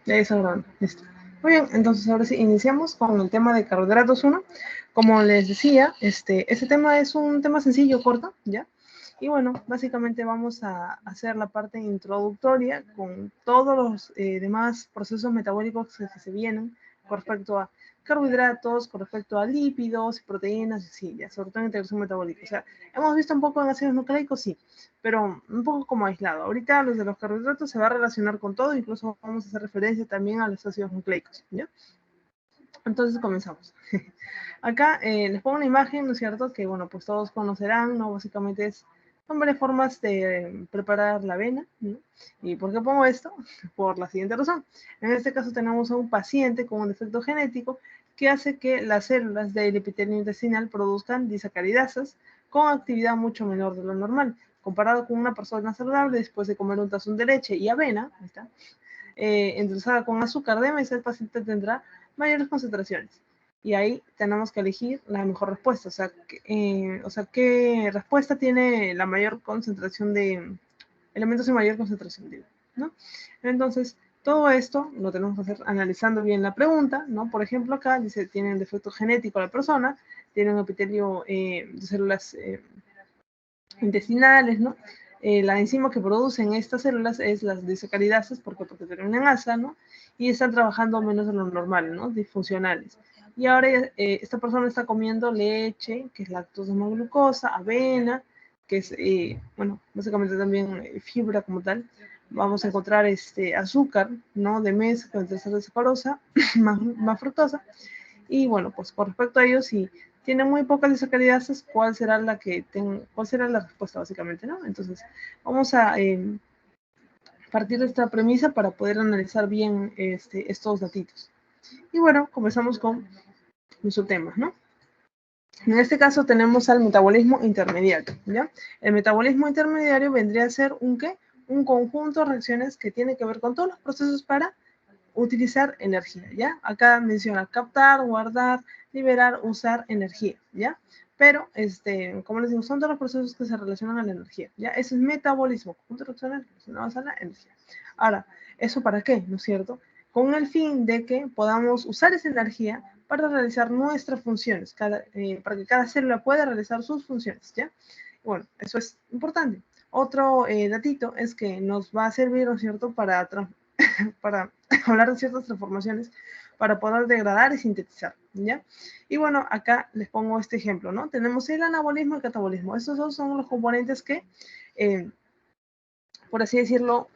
Ya está grabando. Listo. Muy bien, entonces ahora sí iniciamos con el tema de carbohidratos 1. Como les decía, este tema es un tema sencillo, corto, ¿ya? Y bueno, básicamente vamos a hacer la parte introductoria con todos los demás procesos metabólicos que se vienen con respecto a carbohidratos, con respecto a lípidos, proteínas, sí, ya, sobre todo en integración metabólica. O sea, hemos visto un poco en ácidos nucleicos, sí, pero un poco como aislado. Ahorita los de los carbohidratos se va a relacionar con todo, incluso vamos a hacer referencia también a los ácidos nucleicos, ¿ya? Entonces comenzamos. Acá les pongo una imagen, ¿no es cierto? Que, bueno, pues todos conocerán, ¿no? Básicamente son varias formas de preparar la avena, ¿no? ¿Y por qué pongo esto? Por la siguiente razón. En este caso tenemos a un paciente con un defecto genético que hace que las células del epitelio intestinal produzcan disacaridasas con actividad mucho menor de lo normal. Comparado con una persona saludable, después de comer un tazón de leche y avena, ahí está, endulzada con azúcar de mesa, el paciente tendrá mayores concentraciones. Y ahí tenemos que elegir la mejor respuesta, o sea, qué respuesta tiene la mayor concentración de elementos de mayor concentración, ¿no? Entonces, todo esto lo tenemos que hacer analizando bien la pregunta, ¿no? Por ejemplo, acá dice, tiene un defecto genético la persona, tiene un epitelio de células intestinales, ¿no? La enzima que producen estas células es las disacaridases, porque terminan en asa, ¿no? Y están trabajando menos de lo normal, ¿no? Disfuncionales. Y ahora esta persona está comiendo leche, que es lactosa no glucosa, avena, que es, bueno, básicamente también fibra como tal. Vamos a encontrar azúcar, ¿no? De mesa, con tercera sacarosa, más fructosa. Y bueno, pues con respecto a ellos, si tienen muy pocas disacaridases, ¿cuál será la respuesta básicamente, ¿no? Entonces, vamos a partir de esta premisa para poder analizar bien estos datitos. Y bueno, comenzamos con nuestro tema, ¿no? En este caso tenemos al metabolismo intermediario, ¿ya? El metabolismo intermediario vendría a ser un ¿qué? Un conjunto de reacciones que tiene que ver con todos los procesos para utilizar energía, ¿ya? Acá menciona captar, guardar, liberar, usar energía, ¿ya? Pero, como les digo, son todos los procesos que se relacionan a la energía, ¿ya? Eso es metabolismo, conjunto de reacciones relacionadas a la energía. Ahora, ¿eso para qué? ¿No es cierto? Con el fin de que podamos usar esa energía para realizar nuestras funciones, para que cada célula pueda realizar sus funciones, ¿ya? Bueno, eso es importante. Otro datito es que nos va a servir, ¿no es cierto?, para hablar de ciertas transformaciones para poder degradar y sintetizar, ¿ya? Y bueno, acá les pongo este ejemplo, ¿no? Tenemos el anabolismo y el catabolismo. Estos dos son los componentes que, por así decirlo,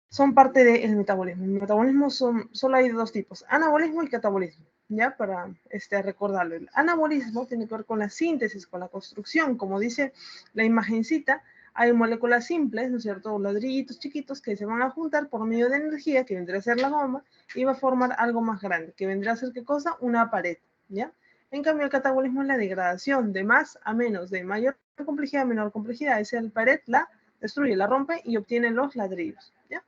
son parte del metabolismo. El metabolismo solo hay dos tipos, anabolismo y catabolismo, ¿ya? Para recordarlo. El anabolismo tiene que ver con la síntesis, con la construcción, como dice la imagencita. Hay moléculas simples, ¿no es cierto? Ladrillitos chiquitos que se van a juntar por medio de energía, que vendría a ser la goma, y va a formar algo más grande, que vendría a ser, ¿qué cosa? Una pared, ¿ya? En cambio, el catabolismo es la degradación de más a menos, de mayor complejidad a menor complejidad. Es el pared, la destruye, la rompe y obtiene los ladrillos, ¿ya?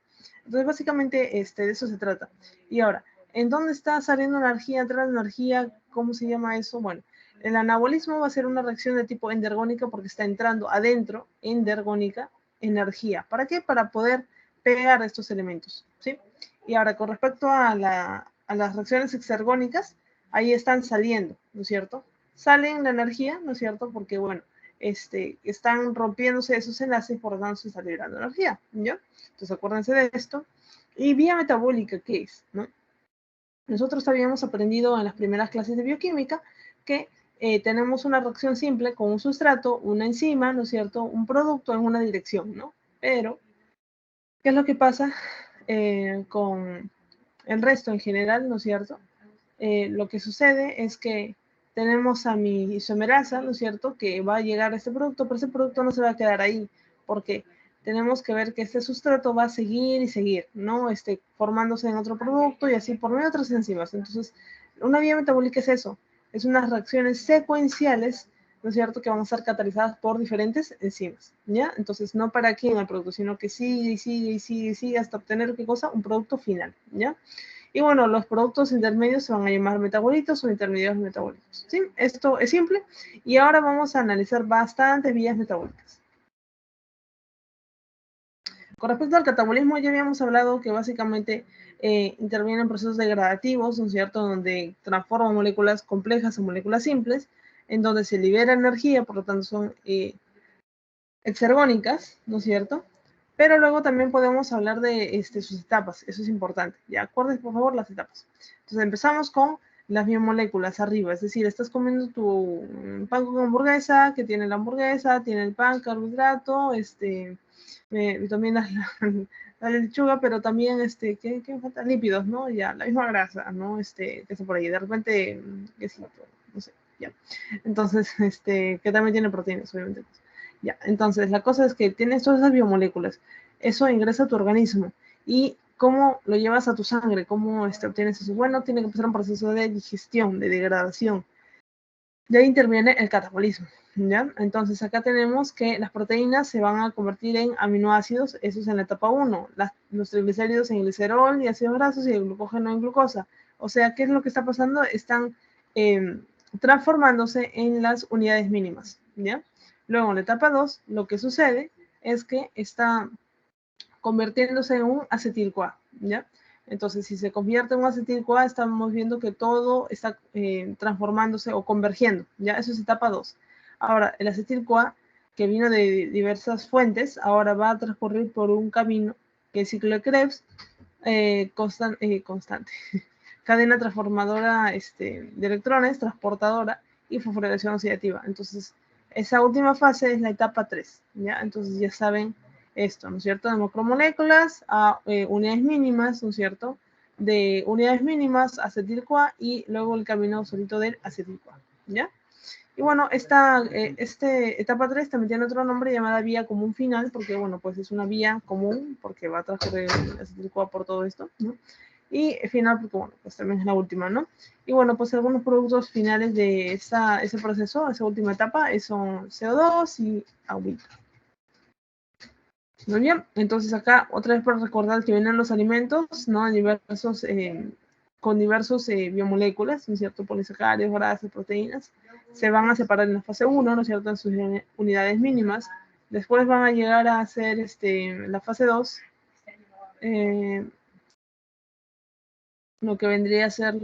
Entonces, básicamente, de eso se trata. Y ahora, ¿en dónde está saliendo energía, entrando energía? ¿Cómo se llama eso? Bueno, el anabolismo va a ser una reacción de tipo endergónica porque está entrando adentro, endergónica, energía. ¿Para qué? Para poder pegar estos elementos, ¿sí? Y ahora, con respecto a las reacciones exergónicas, ahí están saliendo, ¿no es cierto? Salen la energía, ¿no es cierto? Porque, bueno, están rompiéndose esos enlaces, por lo tanto se está liberando energía, ¿ya? Entonces acuérdense de esto. Y vía metabólica, ¿qué es? ¿No? Nosotros habíamos aprendido en las primeras clases de bioquímica que tenemos una reacción simple con un sustrato, una enzima, ¿no es cierto? Un producto en una dirección, ¿no? Pero, ¿qué es lo que pasa con el resto en general, ¿no es cierto? Lo que sucede es que tenemos a mi isomerasa, ¿no es cierto?, que va a llegar a este producto, pero ese producto no se va a quedar ahí, porque tenemos que ver que este sustrato va a seguir y seguir, ¿no? Formándose en otro producto y así por medio de otras enzimas. Entonces, una vía metabólica es eso, es unas reacciones secuenciales, ¿no es cierto?, que van a estar catalizadas por diferentes enzimas, ¿ya? Entonces, no para aquí en el producto, sino que sigue y sigue y sigue y sigue hasta obtener, ¿qué cosa? Un producto final, ¿ya? Y bueno, los productos intermedios se van a llamar metabolitos o intermediarios metabólicos, ¿sí? Esto es simple. Y ahora vamos a analizar bastantes vías metabólicas. Con respecto al catabolismo, ya habíamos hablado que básicamente intervienen procesos degradativos, ¿no es cierto?, donde transforman moléculas complejas en moléculas simples, en donde se libera energía, por lo tanto son exergónicas, ¿no es cierto? Pero luego también podemos hablar de sus etapas, eso es importante. Ya, acuerden por favor las etapas. Entonces empezamos con las biomoléculas arriba, es decir, estás comiendo tu pan con hamburguesa, que tiene la hamburguesa, tiene el pan, carbohidrato, también la lechuga, pero también, ¿qué falta? Lípidos, ¿no? Ya, la misma grasa, ¿no? Que está por ahí, de repente, quesito, no sé, ya. Entonces, que también tiene proteínas, obviamente. Ya, entonces la cosa es que tienes todas esas biomoléculas, eso ingresa a tu organismo y cómo lo llevas a tu sangre, cómo obtienes eso. Bueno, tiene que pasar un proceso de digestión, de degradación. De ahí interviene el catabolismo, ¿ya? Entonces acá tenemos que las proteínas se van a convertir en aminoácidos, eso es en la etapa 1, los triglicéridos en glicerol y ácidos grasos y el glucógeno en glucosa. O sea, ¿qué es lo que está pasando? Están transformándose en las unidades mínimas, ¿ya? Luego en la etapa 2, lo que sucede es que está convirtiéndose en un acetil-CoA, ¿ya? Entonces, si se convierte en un acetil-CoA, estamos viendo que todo está transformándose o convergiendo, ¿ya? Eso es etapa 2. Ahora, el acetil-CoA, que vino de diversas fuentes, ahora va a transcurrir por un camino que es ciclo de Krebs constante. Cadena transformadora de electrones, transportadora y fosforilación oxidativa. Entonces, esa última fase es la etapa 3, ¿ya? Entonces, ya saben esto, ¿no es cierto? De macromoléculas a unidades mínimas, ¿no es cierto? De unidades mínimas, acetil-CoA y luego el camino solito del acetil-CoA, ¿ya? Y bueno, esta etapa 3 también tiene otro nombre llamada vía común final, porque bueno, pues es una vía común, porque va a transcurrir el acetil-CoA por todo esto, ¿no? Y final, porque bueno, pues también es la última, ¿no? Y bueno, pues algunos productos finales de ese proceso, esa última etapa, son CO2 y agüita. Muy bien, entonces acá otra vez para recordar que vienen los alimentos, ¿no? Diversos, con diversos biomoléculas, ¿no es cierto? Polisacáridos, grasas, proteínas. Se van a separar en la fase 1, ¿no es cierto? En sus unidades mínimas. Después van a llegar a hacer la fase 2, lo que vendría a ser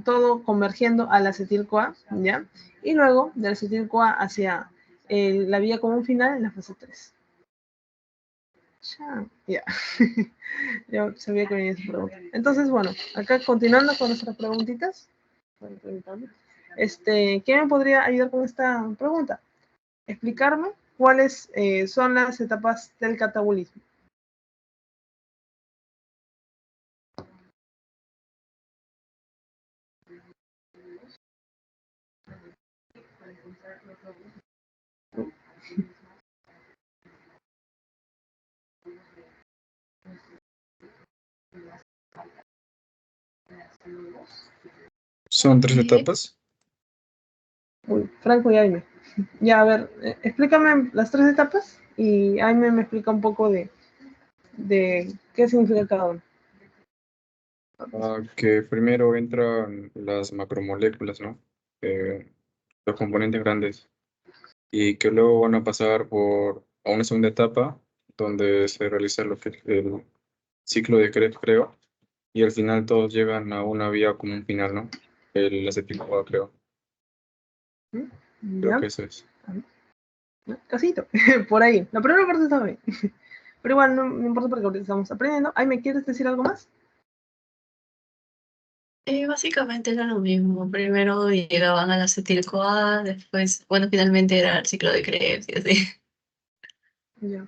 todo convergiendo al acetil-CoA, ¿ya? Y luego del acetil-CoA hacia la vía común final en la fase 3. Ya. Yo sabía que venía esa pregunta. Entonces, bueno, acá continuando con nuestras preguntitas. ¿Quién me podría ayudar con esta pregunta? Explicarme cuáles son las etapas del catabolismo. Son 3 etapas. Uy, Franco y Aime. Ya, a ver, explícame las 3 etapas y Aime me explica un poco de qué significa cada uno. Que primero entran las macromoléculas, ¿no? Los componentes grandes. Y que luego van a pasar a una segunda etapa donde se realiza lo que es el ciclo de Krebs, creo. Y al final todos llegan a una vía común final, ¿no? El acetil-CoA, creo. Creo ¿Ya? que eso es. Casito, por ahí. La primera parte está bien. Pero igual no importa porque ahorita estamos aprendiendo. Ay, ¿me quieres decir algo más? Básicamente era lo mismo. Primero llegaban a la acetil-CoA, después, bueno, finalmente era el ciclo de Krebs y así. Ya.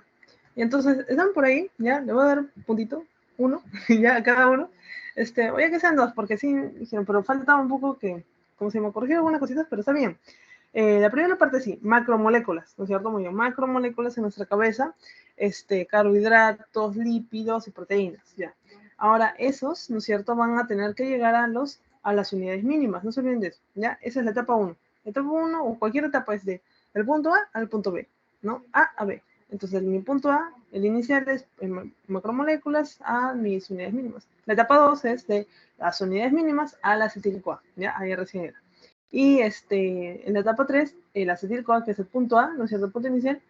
Y entonces, ¿están por ahí? Ya, le voy a dar un puntito, uno, ya a cada uno. Oye, que sean dos, porque sí, dijeron, pero falta un poco que, como se me corrigieron algunas cositas, pero está bien. La primera parte sí, macromoléculas, ¿no es cierto? Muy bien, macromoléculas en nuestra cabeza, carbohidratos, lípidos y proteínas, ya. Ahora, esos, ¿no es cierto?, van a tener que llegar a las unidades mínimas, no se olviden de eso, ¿ya? Esa es la etapa 1. Etapa 1 o cualquier etapa es del punto A al punto B, ¿no? A a B. Entonces, mi punto A, el inicial es macromoléculas a mis unidades mínimas. La etapa 2 es de las unidades mínimas a la acetil-CoA, ¿ya? Ahí recién era. Y en la etapa 3, el acetil-CoA, que es el punto A, ¿no es cierto?, el punto inicial,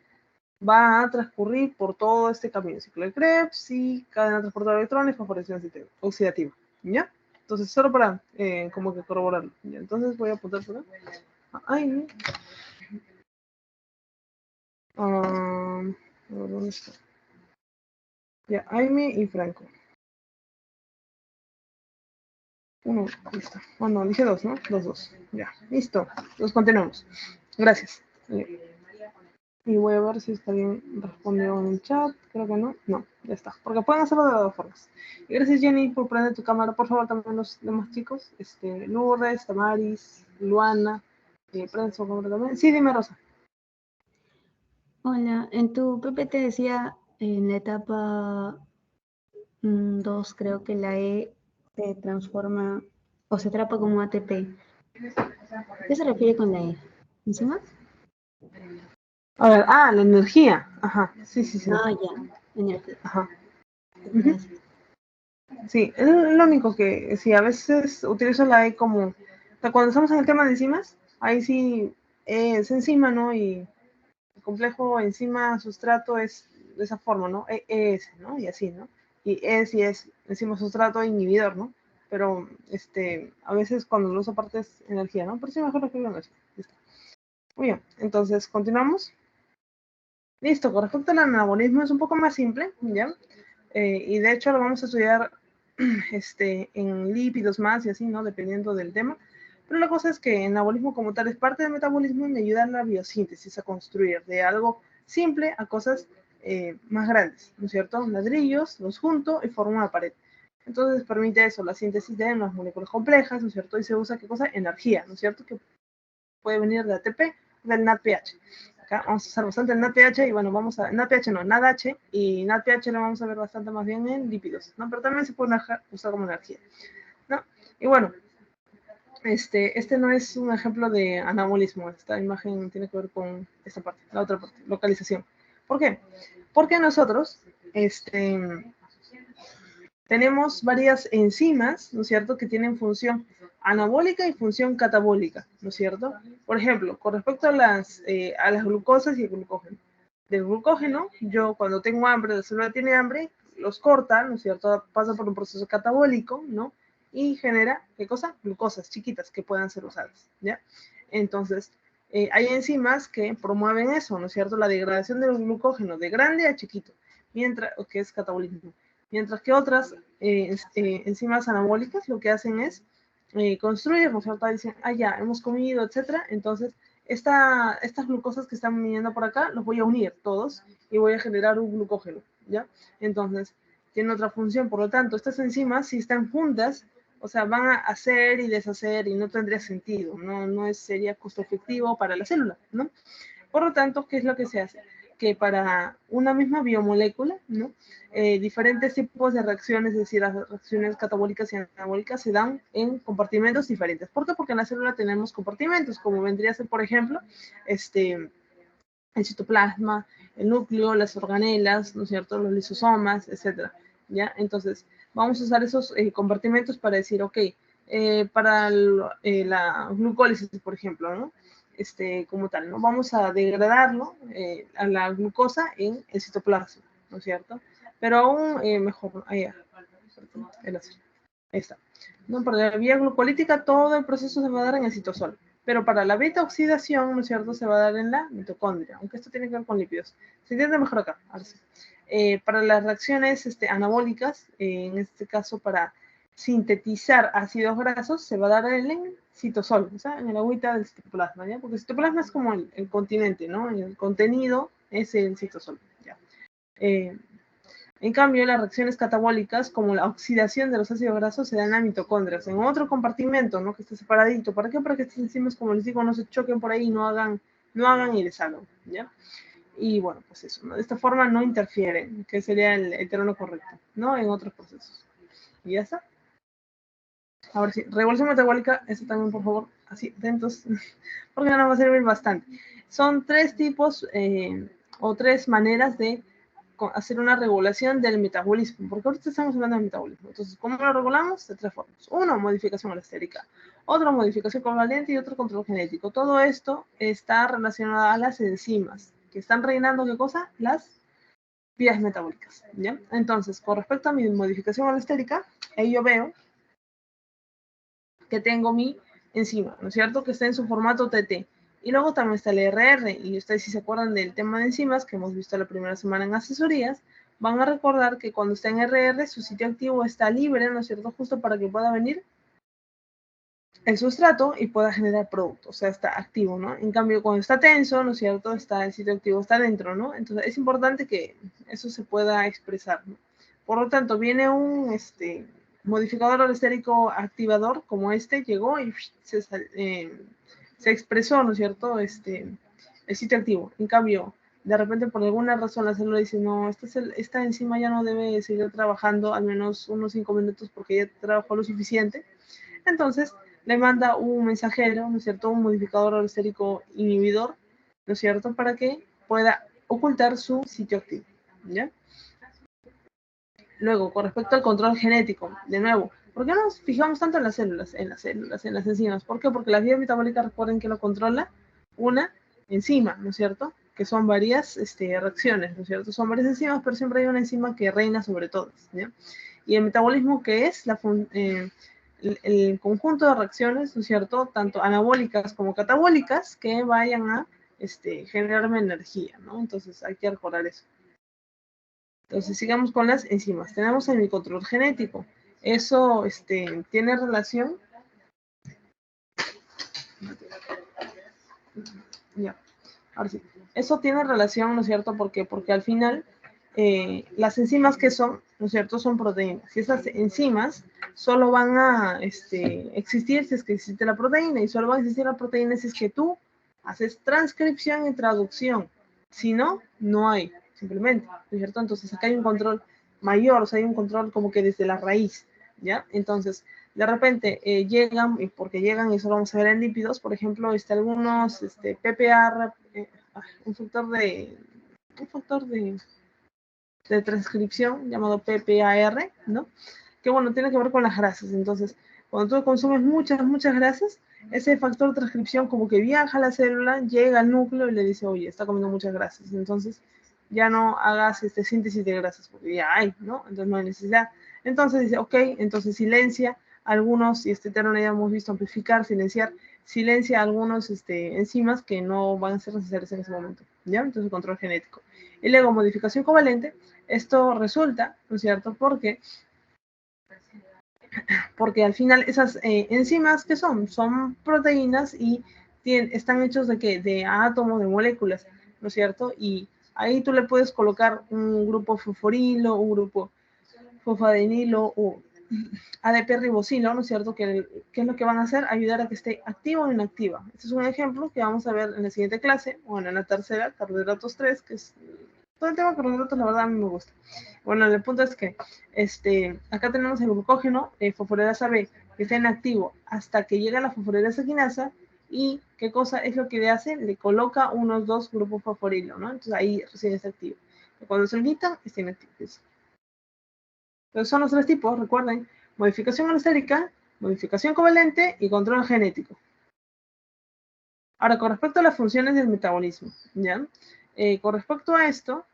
va a transcurrir por todo este camino. Ciclo de Krebs y cadena transportadora de electrones, fosforilación oxidativa. ¿Ya? Entonces, solo para como que corroborarlo. ¿Ya? Entonces, voy a apuntar por acá. Ay, ¿dónde está? Ya, Jaime y Franco. Uno, listo. Bueno, dije dos, ¿no? Dos. Ya, listo. Los continuamos. Gracias. Y voy a ver si está bien respondido en el chat. Creo que no. No, ya está. Porque pueden hacerlo de las dos formas. Y gracias, Jenny, por prender tu cámara. Por favor, también los demás chicos. Lourdes, Tamaris, Luana. Prende su cámara también. Sí, dime, Rosa. Hola, en tu PPT decía en la etapa 2, creo que la E se transforma o se atrapa como ATP. ¿Qué se refiere con la E? ¿Enzimas? A ver, la energía. Ajá, sí. Ah, ya, energía. Ajá. Gracias. Sí, es lo único que sí, a veces utilizo la E como, o sea, cuando estamos en el tema de enzimas, ahí sí es enzima, ¿no? Y el complejo enzima sustrato es de esa forma, ¿no? ES, ¿no? Y así, ¿no? Y sí es enzima sustrato inhibidor, ¿no? Pero a veces cuando lo uso aparte es energía, ¿no? Por eso mejor lo escribo energía. Listo. Muy bien, entonces continuamos. Listo, con respecto al anabolismo es un poco más simple, ¿ya? Y de hecho lo vamos a estudiar en lípidos más y así, ¿no? Dependiendo del tema. Pero la cosa es que el anabolismo como tal es parte del metabolismo y me ayuda en la biosíntesis a construir de algo simple a cosas más grandes, ¿no es cierto? Ladrillos, los junto y formo una pared. Entonces permite eso, la síntesis de unas moléculas complejas, ¿no es cierto? Y se usa, ¿qué cosa? Energía, ¿no es cierto? Que puede venir de ATP, del NADPH. Acá vamos a usar bastante el NADPH y bueno, vamos a, NADPH no, NADH, y NADPH lo vamos a ver bastante más bien en lípidos, ¿no? Pero también se puede usar como energía, ¿no? Y bueno, este no es un ejemplo de anabolismo, esta imagen tiene que ver con esta parte, la otra parte, localización. ¿Por qué? Porque nosotros, tenemos varias enzimas, ¿no es cierto?, que tienen función anabólica y función catabólica, ¿no es cierto? Por ejemplo, con respecto a las glucosas y el glucógeno. Del glucógeno, yo cuando tengo hambre, la célula tiene hambre, los corta, ¿no es cierto?, pasa por un proceso catabólico, ¿no? Y genera, ¿qué cosa? Glucosas chiquitas que puedan ser usadas, ¿ya? Entonces, hay enzimas que promueven eso, ¿no es cierto?, la degradación del glucógeno de grande a chiquito, mientras, que es catabolismo. Mientras que otras enzimas anabólicas lo que hacen es construir, ¿no es cierto? Dicen, ya, hemos comido, etcétera. Entonces, estas glucosas que están viniendo por acá, los voy a unir todos y voy a generar un glucógeno, ¿ya? Entonces, tiene otra función. Por lo tanto, estas enzimas, si están juntas, o sea, van a hacer y deshacer y no tendría sentido, sería costo efectivo para la célula, ¿no? Por lo tanto, ¿qué es lo que se hace? Que para una misma biomolécula, ¿no? Diferentes tipos de reacciones, es decir, las reacciones catabólicas y anabólicas se dan en compartimentos diferentes. ¿Por qué? Porque en la célula tenemos compartimentos, como vendría a ser, por ejemplo, el citoplasma, el núcleo, las organelas, ¿no es cierto?, los lisosomas, etcétera, ¿ya? Entonces, vamos a usar esos compartimentos para decir, ok, para la glucólisis, por ejemplo, ¿no? Como tal, ¿no? Vamos a degradarlo, a la glucosa en el citoplasma, ¿no es cierto? Pero aún mejor, ahí está. ¿No? Para la vía glucolítica todo el proceso se va a dar en el citosol, pero para la beta oxidación, ¿no es cierto?, se va a dar en la mitocondria, aunque esto tiene que ver con lípidos. Se entiende mejor acá, ahora sí. Para las reacciones anabólicas, en este caso para sintetizar ácidos grasos, se va a dar en el citosol, o sea, en el agüita del citoplasma, ¿ya? Porque el citoplasma es como el continente, ¿no? El contenido es el citosol, ¿ya? En cambio, las reacciones catabólicas, como la oxidación de los ácidos grasos, se dan en mitocondrias, en otro compartimento, ¿no?, que esté separadito. ¿Para qué? Para que estas enzimas, como les digo, no se choquen por ahí y no hagan y deshagan, ¿ya? Y bueno, pues eso, ¿no? De esta forma no interfieren, que sería el terreno correcto, ¿no?, en otros procesos. Y ya está. Ahora sí, revolución metabólica, eso también, por favor, así, atentos, porque nos va a servir bastante. Son tres tipos o tres maneras de hacer una regulación del metabolismo, porque ahorita estamos hablando del metabolismo. Entonces, ¿cómo lo regulamos? De tres formas. Uno, modificación alostérica. Otra, modificación covalente y otro, control genético. Todo esto está relacionado a las enzimas. que están rellenando, ¿qué cosa? Las vías metabólicas, ¿ya? Entonces, con respecto a mi modificación alostérica, ahí yo veo que tengo mi enzima, ¿no es cierto? Que está en su formato TT. Y luego también está el RR, y ustedes si se acuerdan del tema de enzimas que hemos visto la primera semana en asesorías, van a recordar que cuando está en RR, su sitio activo está libre, ¿no es cierto? Justo para que pueda venir el sustrato y pueda generar producto, o sea, está activo, ¿no? En cambio, cuando está tenso, ¿no es cierto? Está, el sitio activo está dentro, ¿no? Entonces, es importante que eso se pueda expresar, ¿no? Por lo tanto, viene un modificador alostérico activador como llegó y se expresó, ¿no es cierto? El sitio activo. En cambio, de repente, por alguna razón, la célula dice, no, esta enzima ya no debe seguir trabajando al menos unos 5 minutos porque ya trabajó lo suficiente. Entonces, le manda un mensajero, ¿no es cierto? Un modificador alostérico inhibidor, ¿no es cierto? Para que pueda ocultar su sitio activo, ¿ya? Luego, con respecto al control genético, de nuevo, ¿por qué nos fijamos tanto en las células? En las enzimas. ¿Por qué? Porque la vía metabólica, recuerden que lo controla una enzima, ¿no es cierto? Que son varias reacciones, ¿no es cierto? Son varias enzimas, pero siempre hay una enzima que reina sobre todas, ¿ya? Y el metabolismo, que es el conjunto de reacciones, ¿no es cierto? Tanto anabólicas como catabólicas, que vayan a generarme energía, ¿no? Entonces hay que recordar eso. Entonces sigamos con las enzimas. Tenemos el control genético. Eso tiene relación. Ya, ahora sí. Eso tiene relación, ¿no es cierto? ¿Por qué? Porque al final las enzimas que son, ¿no es cierto? Son proteínas. Y esas enzimas solo van a existir si es que existe la proteína. Y solo van a existir las proteínas si es que tú haces transcripción y traducción. Si no, no hay, simplemente, ¿no es cierto? Entonces acá hay un control mayor, o sea, hay un control como que desde la raíz, ¿ya? Entonces, de repente llegan, y porque llegan, y eso lo vamos a ver en lípidos, por ejemplo, algunos PPR, un factor de transcripción llamado PPAR, ¿no? Que bueno, tiene que ver con las grasas. Entonces, cuando tú consumes muchas grasas, ese factor de transcripción como que viaja a la célula, llega al núcleo y le dice, oye, está comiendo muchas grasas. Entonces, ya no hagas síntesis de grasas, porque ya hay, ¿no? Entonces no hay necesidad. Entonces dice, ok, entonces silencia algunos, y este término ya hemos visto, amplificar, silencia algunos enzimas que no van a ser necesarias en ese momento, ¿ya? Entonces, control genético. Y luego, modificación covalente, esto resulta, ¿no es cierto? Porque al final esas enzimas, ¿qué son? Son proteínas y están hechos de ¿qué? De átomos, de moléculas, ¿no es cierto? Y ahí tú le puedes colocar un grupo fosforilo, un grupo fosfadenilo o ADP ribosilo, ¿no es cierto? ¿Qué es lo que van a hacer? Ayudar a que esté activa o inactiva. Este es un ejemplo que vamos a ver en la siguiente clase, bueno, en la tercera, carbohidratos 3, que es todo el tema de carbohidratos, la verdad a mí me gusta. Bueno, el punto es que acá tenemos el glucógeno, fosforilasa B, que está inactivo hasta que llega la fosforilasa quinasa, y ¿qué cosa es lo que le hace? Le coloca unos 2 grupos fosforilo, ¿no? Entonces ahí recién está activo. Cuando se quitan, está inactivo. Entonces son los 3 tipos, recuerden, modificación alostérica, modificación covalente y control genético. Ahora, con respecto a las funciones del metabolismo, ¿ya? Con respecto a esto,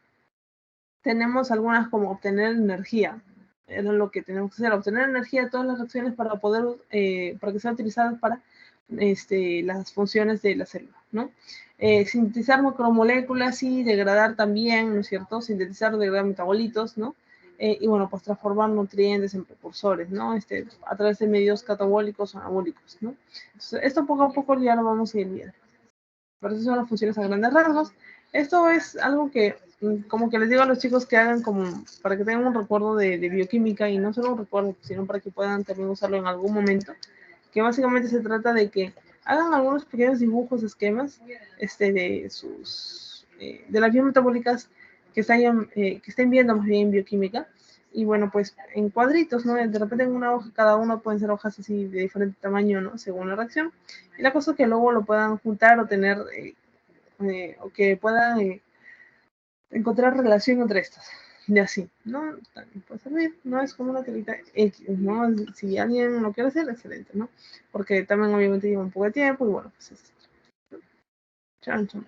tenemos algunas como obtener energía. Es lo que tenemos que hacer, obtener energía de todas las reacciones para poder, para que sean utilizadas para las funciones de la célula, ¿no? Sintetizar macromoléculas y degradar también, ¿no es cierto? Sintetizar, degradar metabolitos, ¿no? Y bueno, pues transformar nutrientes en precursores, ¿no? A través de medios catabólicos o anabólicos, ¿no? Entonces, esto poco a poco ya lo vamos a ir viendo. Pero esas son las funciones a grandes rasgos. Esto es algo que, como que les digo a los chicos que hagan como, para que tengan un recuerdo de bioquímica, y no solo un recuerdo, sino para que puedan también usarlo en algún momento, que básicamente se trata de que hagan algunos pequeños dibujos, esquemas, de las vías metabólicas que estén viendo más bien en bioquímica, y bueno, pues en cuadritos, ¿no? De repente en una hoja, cada uno pueden ser hojas así de diferente tamaño, ¿no? Según la reacción. Y la cosa es que luego lo puedan juntar o tener, o que puedan encontrar relación entre estas. Y así, ¿no? También puede servir, no es como una telita X, ¿no? Si alguien lo quiere hacer, excelente, ¿no? Porque también obviamente lleva un poco de tiempo y bueno, pues es.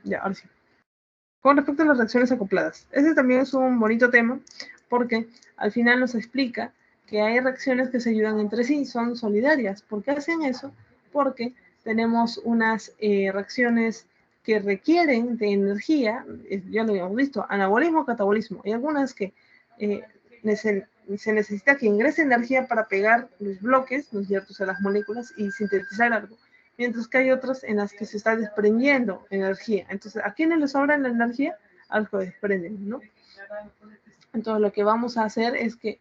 Ya, ahora sí. Con respecto a las reacciones acopladas, ese también es un bonito tema porque al final nos explica que hay reacciones que se ayudan entre sí, son solidarias. ¿Por qué hacen eso? Porque tenemos unas reacciones que requieren de energía, ya lo habíamos visto, anabolismo, catabolismo. Hay algunas que se necesita que ingrese energía para pegar los bloques, ¿no es cierto?, o sea, las moléculas y sintetizar algo. Mientras que hay otras en las que se está desprendiendo energía. Entonces, ¿a quiénes les sobra la energía? A los que desprenden, ¿no? Entonces, lo que vamos a hacer es que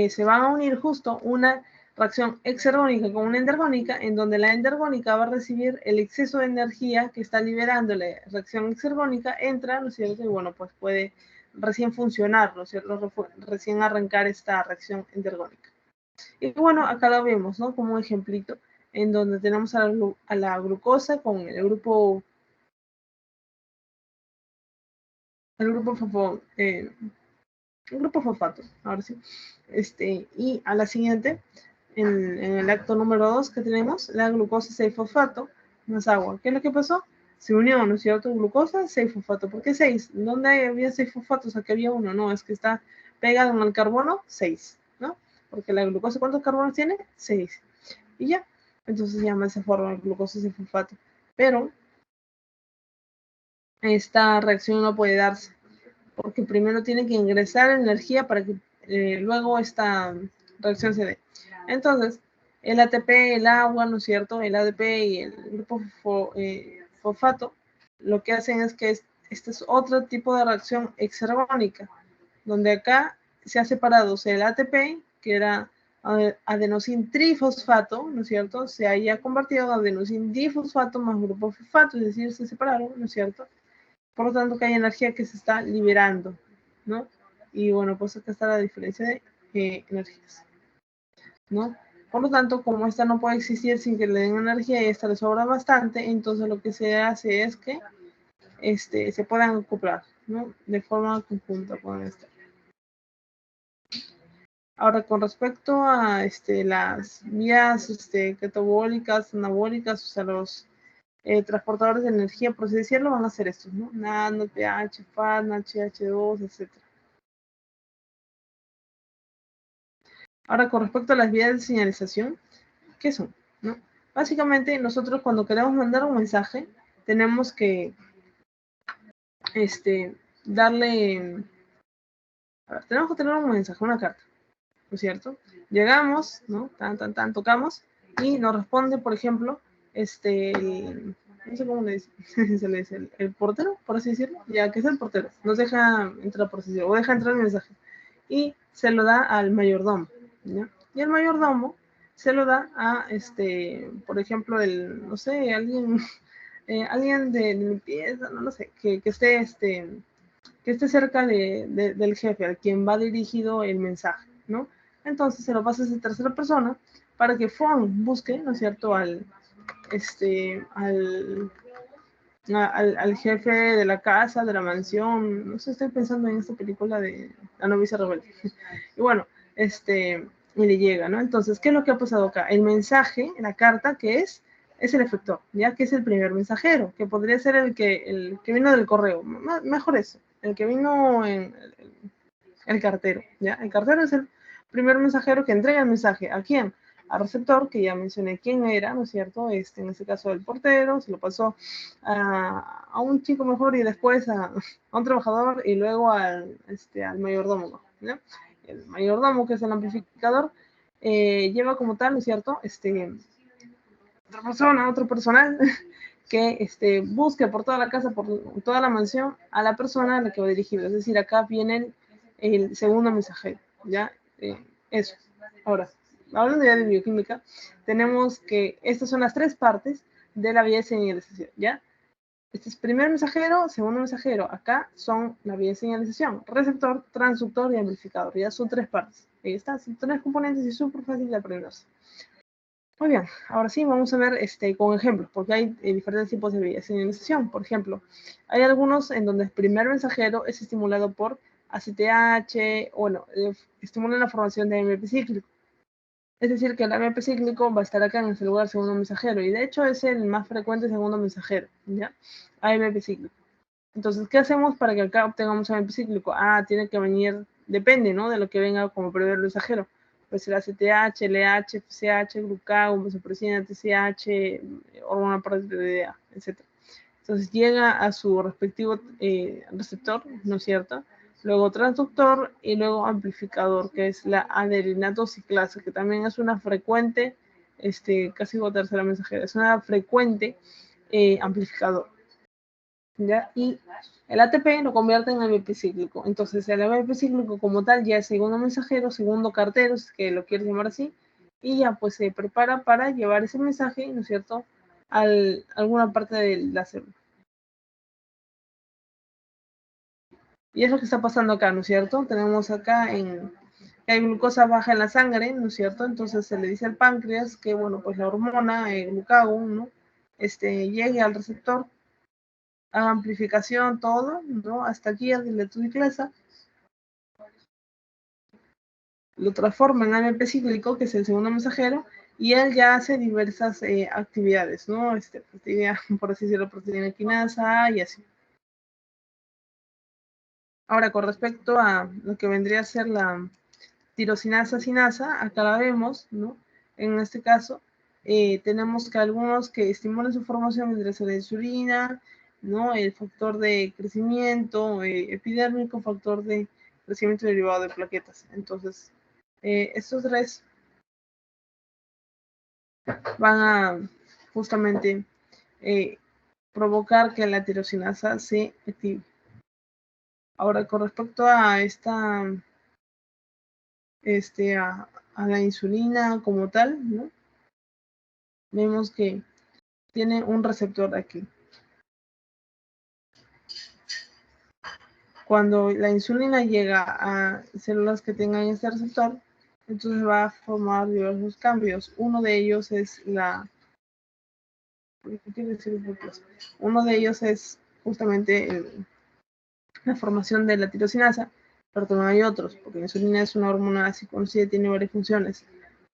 se van a unir justo una reacción exergónica con una endergónica, en donde la endergónica va a recibir el exceso de energía que está liberando la reacción exergónica, entra, ¿no es cierto? Y bueno, pues puede recién funcionar, ¿no es cierto? Recién arrancar esta reacción endergónica. Y bueno, acá lo vemos, ¿no? Como un ejemplito, en donde tenemos a la glucosa con el grupo fosfato, ahora sí. Y a la siguiente, en el acto número 2 que tenemos, la glucosa 6-fosfato más agua. ¿Qué es lo que pasó? Se unió, ¿no es cierto? Glucosa, 6-fosfato. ¿Por qué 6? ¿Dónde había 6 fosfatos? Aquí había uno. No, es que está pegado en el carbono 6, ¿no? Porque la glucosa, ¿cuántos carbonos tiene? 6. Y ya. Entonces se llama esa forma glucosa 6-fosfato. Pero esta reacción no puede darse, porque primero tiene que ingresar energía para que luego esta reacción se dé. Entonces, el ATP, el agua, ¿no es cierto?, el ADP y el grupo fosfato, lo que hacen es que este es otro tipo de reacción exergónica, donde acá se ha separado, o sea, el ATP, que era adenosín trifosfato, ¿no es cierto?, se haya convertido en adenosín difosfato más grupo fosfato, es decir, se separaron, ¿no es cierto? Por lo tanto, que hay energía que se está liberando, ¿no? Y bueno, pues acá está la diferencia de energías, ¿no? Por lo tanto, como esta no puede existir sin que le den energía y esta le sobra bastante, entonces lo que se hace es que se puedan acoplar, ¿no? De forma conjunta pueden estar. Ahora, con respecto a las vías catabólicas, anabólicas, o sea, los transportadores de energía, por así decirlo, van a ser estos, ¿no? NAD, NADPH, FAD, NADH2, etc. Ahora, con respecto a las vías de señalización, ¿qué son? ¿No? Básicamente, nosotros cuando queremos mandar un mensaje, tenemos que darle... tenemos que tener un mensaje, una carta, ¿no es cierto? Llegamos, ¿no? Tocamos, y nos responde, por ejemplo, no sé cómo le dice, se le dice el portero, por así decirlo, ya que es el portero, nos deja entrar, por así decirlo, o deja entrar el mensaje, y se lo da al mayordomo, ¿ya? Y el mayordomo se lo da a, por ejemplo, no sé, alguien de limpieza, no sé, que esté, cerca del jefe, al quien va dirigido el mensaje, ¿no? Entonces se lo pasa a esa tercera persona para que busque, ¿no es cierto?, al jefe de la casa, de la mansión, no sé, estoy pensando en esta película de La novicia rebelde. Y bueno, y le llega, ¿no? Entonces, ¿qué es lo que ha pasado acá? El mensaje, la carta, que es el efector, ya que es el primer mensajero, que podría ser el que vino del correo, mejor eso, el que vino en el cartero, ¿ya? El cartero es el primer mensajero que entrega el mensaje. ¿A quién? Al receptor, que ya mencioné quién era, ¿no es cierto? En este caso el portero, se lo pasó a un chico mejor y después a un trabajador y luego al mayordomo, ¿no? El mayordomo, que es el amplificador, lleva como tal, ¿no es cierto? Otra persona, otro personal que busque por toda la casa, por toda la mansión, a la persona a la que va dirigido. Es decir, acá viene el segundo mensajero, ¿ya? Eso. Ahora, hablando ya de bioquímica, tenemos que estas son las tres partes de la vía de señalización, ¿ya? Este es primer mensajero, segundo mensajero. Acá son la vía de señalización: receptor, transductor y amplificador. Ya son tres partes. Ahí está, son tres componentes y súper fácil de aprenderse. Muy bien, ahora sí vamos a ver con ejemplos, porque hay diferentes tipos de vía de señalización. Por ejemplo, hay algunos en donde el primer mensajero es estimulado por ACTH, bueno, estimulan la formación de AMP cíclico. Es decir, que el AMP cíclico va a estar acá en ese lugar segundo mensajero, y de hecho es el más frecuente segundo mensajero, ¿ya? AMP cíclico. Entonces, ¿qué hacemos para que acá obtengamos AMP cíclico? Tiene que venir, depende, ¿no? De lo que venga como prevé el mensajero. Pues será CTH, LH, FSH, glucagón, vasopresina, TSH, hormona paratiroidea, etc. Entonces llega a su respectivo receptor, ¿no es cierto? Luego transductor y luego amplificador, que es la adelinato ciclasa, que también es una frecuente, casi digo tercera mensajera, es una frecuente amplificador. ¿Ya? Y el ATP lo convierte en AMP cíclico. Entonces el AMP cíclico como tal ya es segundo mensajero, segundo cartero, si es que lo quieres llamar así, y ya pues se prepara para llevar ese mensaje, ¿no es cierto?, a alguna parte de la célula. Y es lo que está pasando acá, ¿no es cierto? Tenemos acá que hay glucosa baja en la sangre, ¿no es cierto? Entonces se le dice al páncreas que, bueno, pues la hormona, el glucagón, ¿no? Llegue al receptor, haga amplificación, todo, ¿no? Hasta aquí el de tu ciclasa, lo transforma en AMP cíclico, que es el segundo mensajero, y él ya hace diversas actividades, ¿no? Proteína, por así decirlo, proteína quinasa y así. Ahora, con respecto a lo que vendría a ser la tirosinasa sinasa, acá la vemos, ¿no? En este caso, tenemos que algunos que estimulan su formación vendría a ser la insulina, ¿no? El factor de crecimiento epidérmico, factor de crecimiento derivado de plaquetas. Entonces, estos tres van a justamente provocar que la tirosinasa se active. Ahora, con respecto a a la insulina como tal, ¿no? Vemos que tiene un receptor aquí. Cuando la insulina llega a células que tengan este receptor, entonces va a formar diversos cambios. Uno de ellos es Uno de ellos es justamente la formación de la tirosinasa, pero también hay otros, porque la insulina es una hormona así conocida, tiene varias funciones.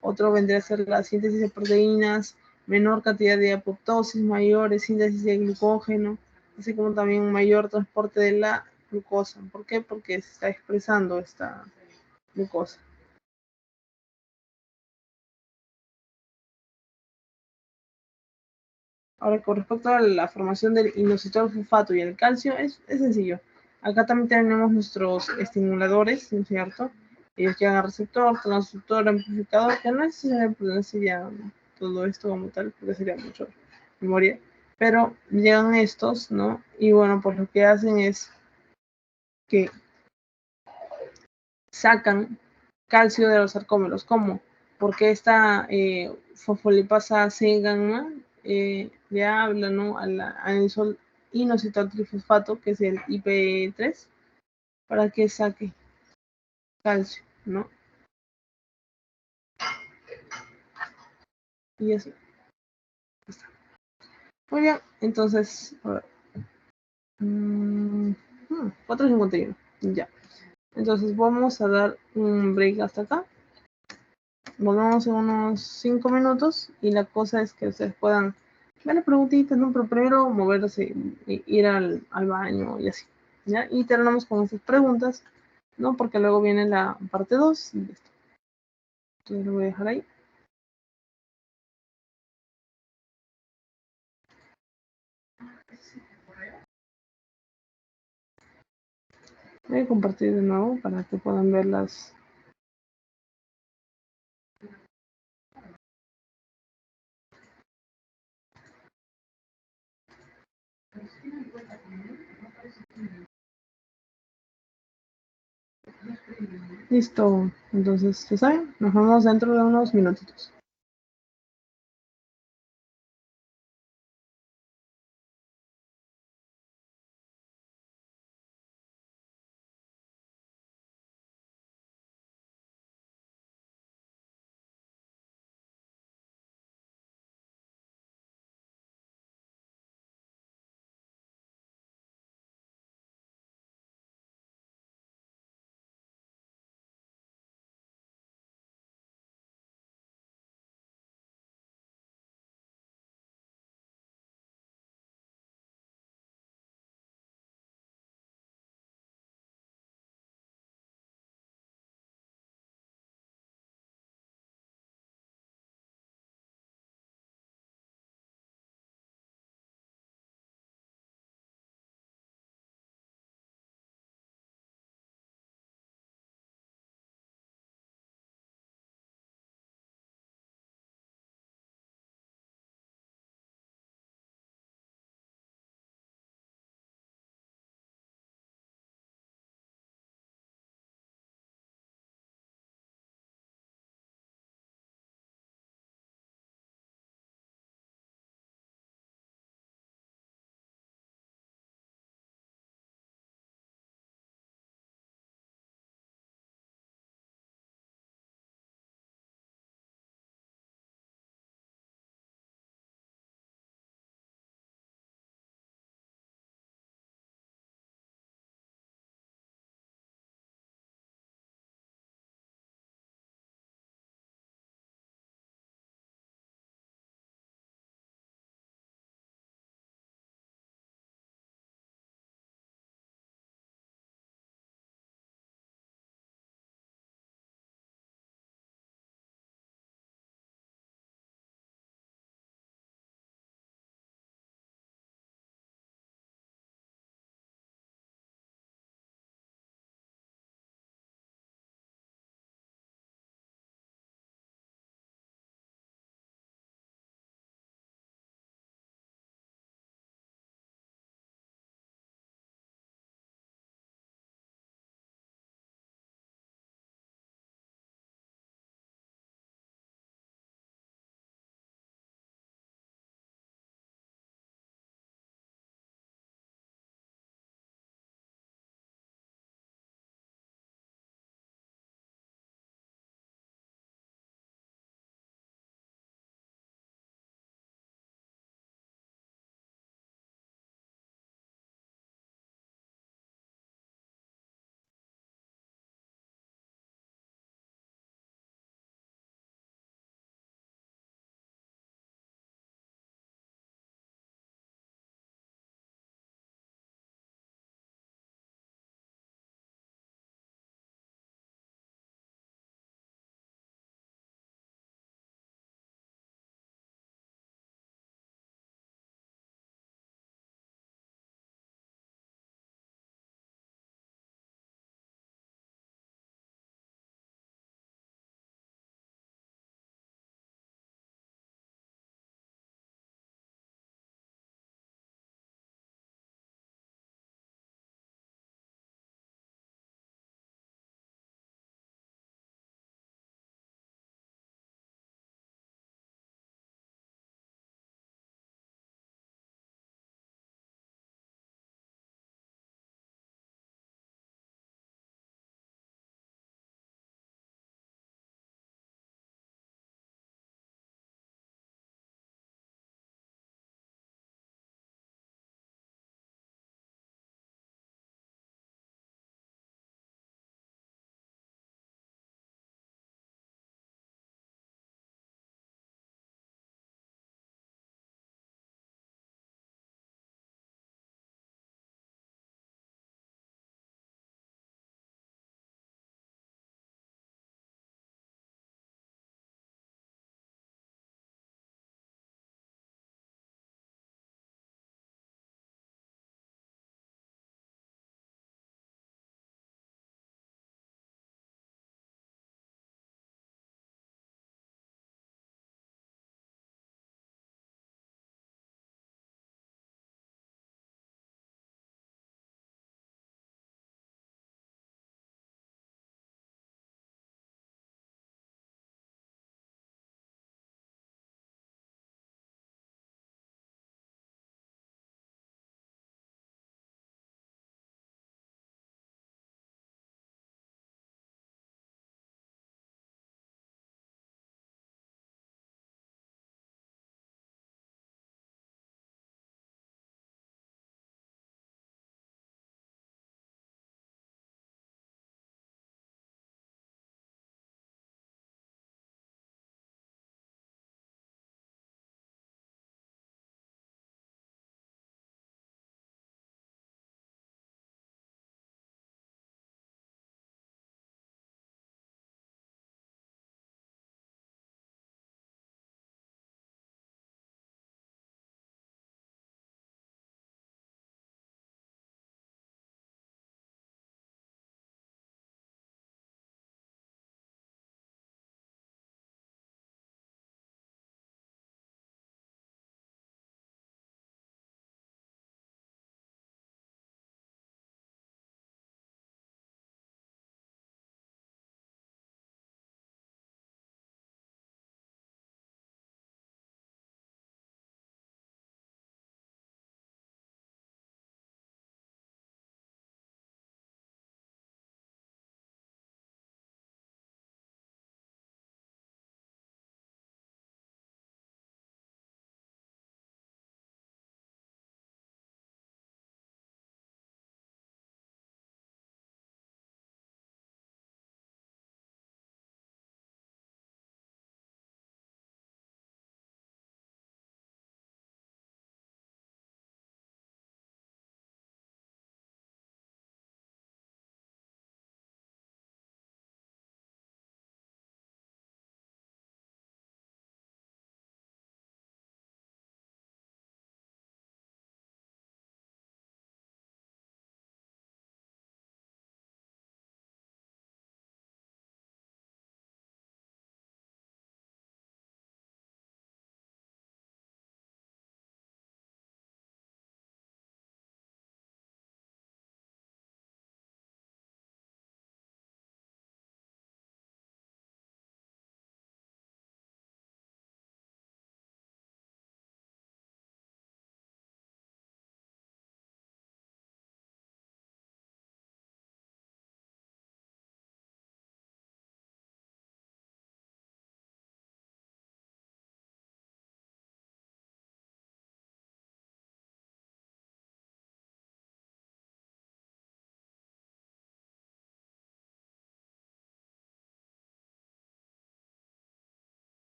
Otro vendría a ser la síntesis de proteínas, menor cantidad de apoptosis, mayores síntesis de glucógeno, así como también mayor transporte de la glucosa. ¿Por qué? Porque se está expresando esta glucosa. Ahora, con respecto a la formación del inositol fosfato y el calcio, es sencillo. Acá también tenemos nuestros estimuladores, ¿no es cierto? Ellos llegan al receptor, transductor, amplificador, que no es necesario todo esto como tal, porque sería mucho memoria. Pero llegan estos, ¿no? Y bueno, pues lo que hacen es que sacan calcio de los sarcómeros. ¿Cómo? Porque esta fosfolipasa C gamma le habla, ¿no?, al inositol trifosfato, que es el IP3, para que saque calcio, ¿no? Y eso está. Muy bien, entonces, a ver. 4:51, ya. Entonces vamos a dar un break hasta acá. Volvemos en unos 5 minutos y la cosa es que ustedes puedan ver las preguntitas, ¿no? Pero primero moverse, ir al baño y así, ¿ya? Y terminamos con estas preguntas, ¿no? Porque luego viene la parte 2 y listo. Entonces lo voy a dejar ahí. Voy a compartir de nuevo para que puedan ver las... Listo. Entonces, ya saben, nos vemos dentro de unos minutitos.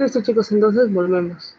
Listo, chicos, entonces volvemos.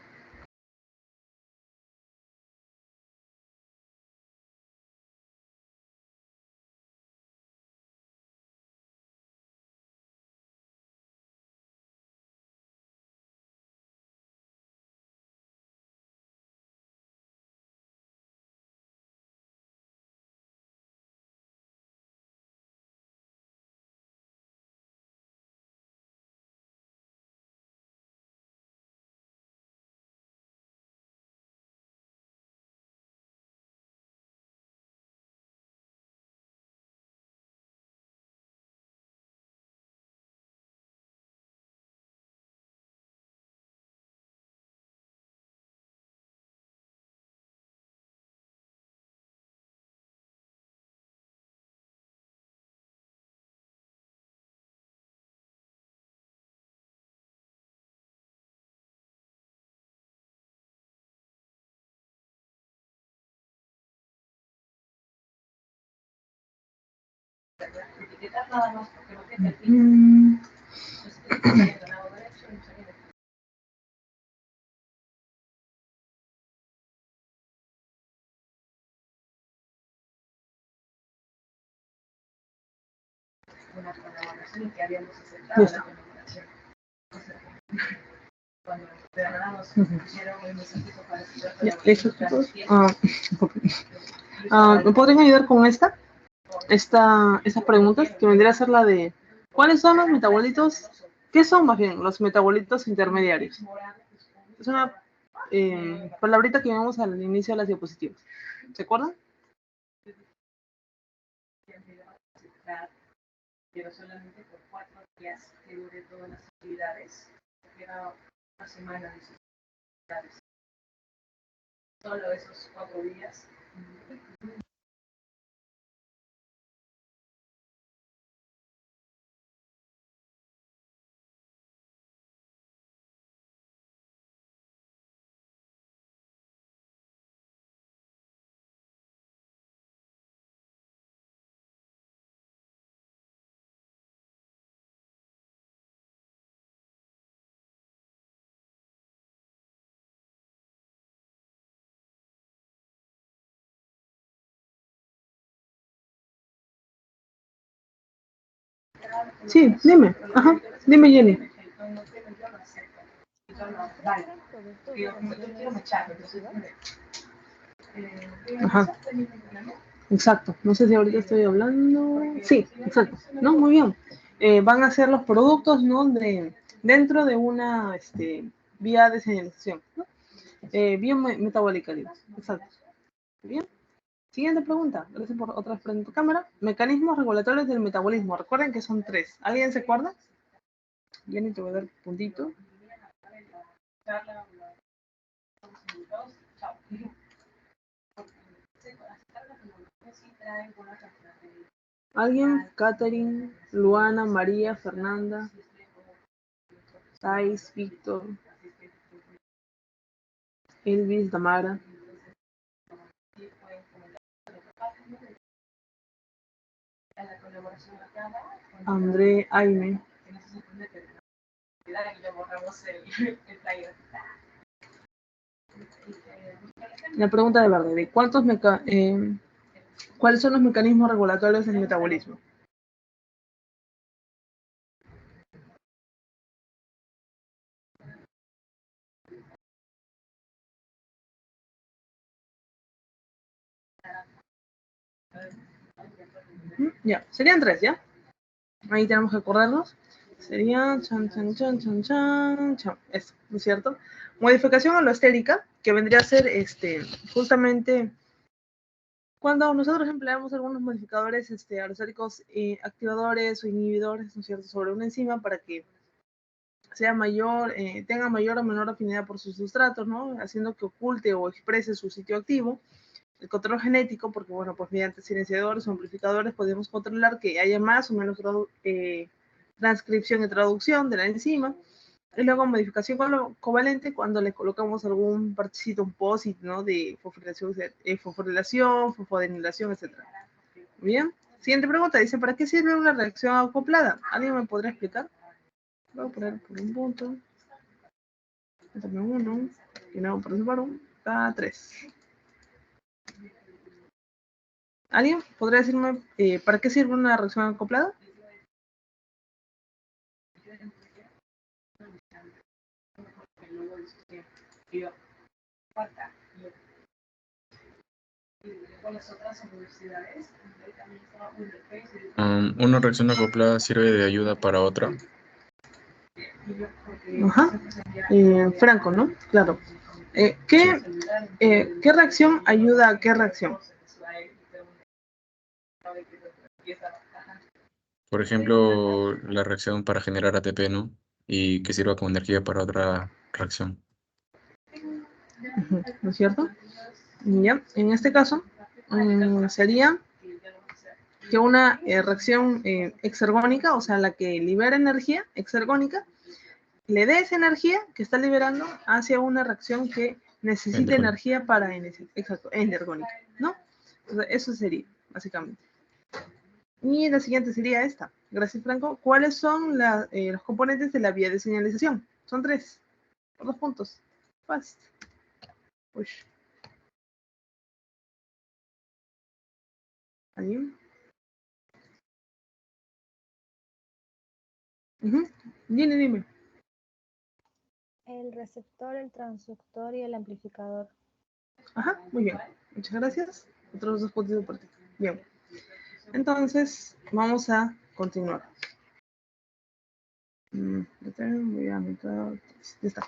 Listo. Ya, listo, chicos. ¿Me podrían ayudar con estas preguntas? Que vendría a ser la de ¿cuáles son los metabolitos? ¿Qué son más bien los metabolitos intermediarios? Es una palabrita que vemos al inicio de las diapositivas. ¿Se acuerdan? Pero solamente por 4 días que dure todas las actividades. Era una semana de sus actividades. Solo esos 4 días. Sí, dime. Ajá, dime, Jenny. Ajá. Exacto. No sé si ahorita estoy hablando. Sí, exacto. No, muy bien. Van a ser los productos, ¿no? Dentro de una vía de señalización, ¿no? Vía metabólica, digo. Exacto. Bien. Siguiente pregunta. Gracias por otra vez prender tu cámara. Mecanismos regulatorios del metabolismo. Recuerden que son 3. ¿Alguien se acuerda? Jenny, te voy a dar puntito. ¿Alguien? Catherine, Luana, María, Fernanda, Thais, Víctor, Elvis, Tamara, André, Aime. La pregunta de Verde, ¿cuáles son los mecanismos regulatorios del metabolismo? Ya, serían 3, ¿ya? Ahí tenemos que acordarnos. Sería eso, ¿no es cierto? Modificación alostérica, que vendría a ser justamente cuando nosotros empleamos algunos modificadores alostéricos activadores o inhibidores, ¿no es cierto?, sobre una enzima para que sea mayor, tenga mayor o menor afinidad por sus sustratos, ¿no? Haciendo que oculte o exprese su sitio activo. El control genético, porque bueno, pues mediante silenciadores o amplificadores podemos controlar que haya más o menos transcripción y traducción de la enzima. Y luego modificación covalente cuando le colocamos algún parchecito, un POSIT, ¿no? De fosforilación, fosfodenilación, etc. Bien. Siguiente pregunta, dice, ¿para qué sirve una reacción acoplada? ¿Alguien me podría explicar? Voy a poner por un punto. También 1, y no por separado, da 3. ¿Alguien podría decirme para qué sirve una reacción acoplada? Con las otras universidades, también estaba Una reacción acoplada sirve de ayuda para otra. Ajá. Franco, ¿no? Claro. ¿Qué reacción ayuda a qué reacción? Por ejemplo, la reacción para generar ATP, ¿no? Y que sirva como energía para otra reacción. ¿No es cierto? Ya, en este caso, sería que una reacción exergónica, o sea, la que libera energía exergónica, le dé esa energía que está liberando hacia una reacción que necesite Energónica. energía para iniciar. Exacto, energónica, ¿no? Entonces, eso sería, básicamente. Y la siguiente sería esta. Gracias, Franco. ¿Cuáles son los componentes de la vía de señalización? Son 3. Por 2 puntos. Fast. Push. ¿Alguien? Dime. El receptor, el transductor y el amplificador. Ajá, muy bien. Muchas gracias. Otros 2 puntos por ti. Bien. Entonces, vamos a continuar. Voy a anotar. Ya está.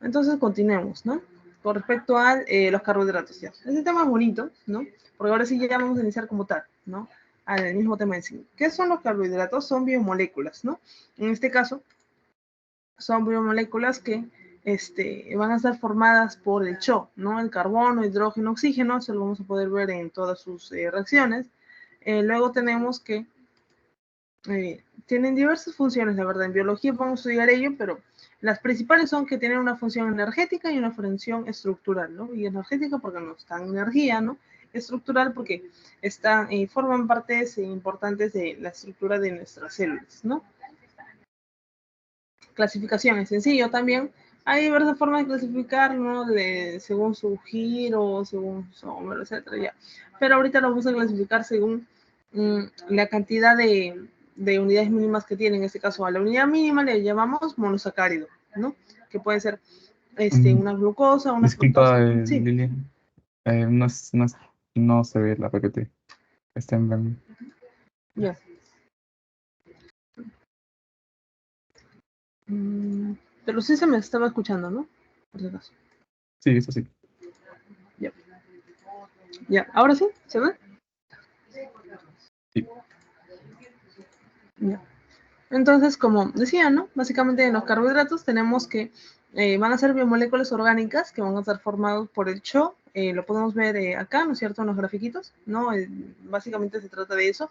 Entonces, continuemos, ¿no? Con respecto a los carbohidratos, ya. Este tema es bonito, ¿no? Porque ahora sí ya vamos a iniciar como tal, ¿no? Al mismo tema en sí. ¿Qué son los carbohidratos? Son biomoléculas, ¿no? En este caso, son biomoléculas que van a estar formadas por el CHO, ¿no? El carbono, hidrógeno, oxígeno, eso lo vamos a poder ver en todas sus reacciones. Luego tenemos que tienen diversas funciones, la verdad. En biología vamos a estudiar ello, pero las principales son que tienen una función energética y una función estructural, ¿no? Y energética porque nos dan energía, ¿no? Estructural porque forman partes importantes de la estructura de nuestras células, ¿no? Clasificación es sencillo también. Hay diversas formas de clasificar, ¿no? Según su giro, según su número, etcétera, ya. Pero ahorita lo vamos a clasificar según la cantidad de unidades mínimas que tiene. En este caso, a la unidad mínima le llamamos monosacárido, ¿no? Que puede ser una glucosa, una Disculpa, fructosa. Sí. Lilian. No se ve la PPT. Está en blanco. Ya. Pero sí se me estaba escuchando, ¿no? Por si acaso. Sí, eso sí. Ya. ¿Ahora sí? ¿Se ve? Sí. Ya. Entonces, como decía, ¿no? Básicamente en los carbohidratos tenemos que van a ser biomoléculas orgánicas que van a estar formados por el CHO. Lo podemos ver acá, ¿no es cierto? En los grafiquitos, ¿no? Básicamente se trata de eso.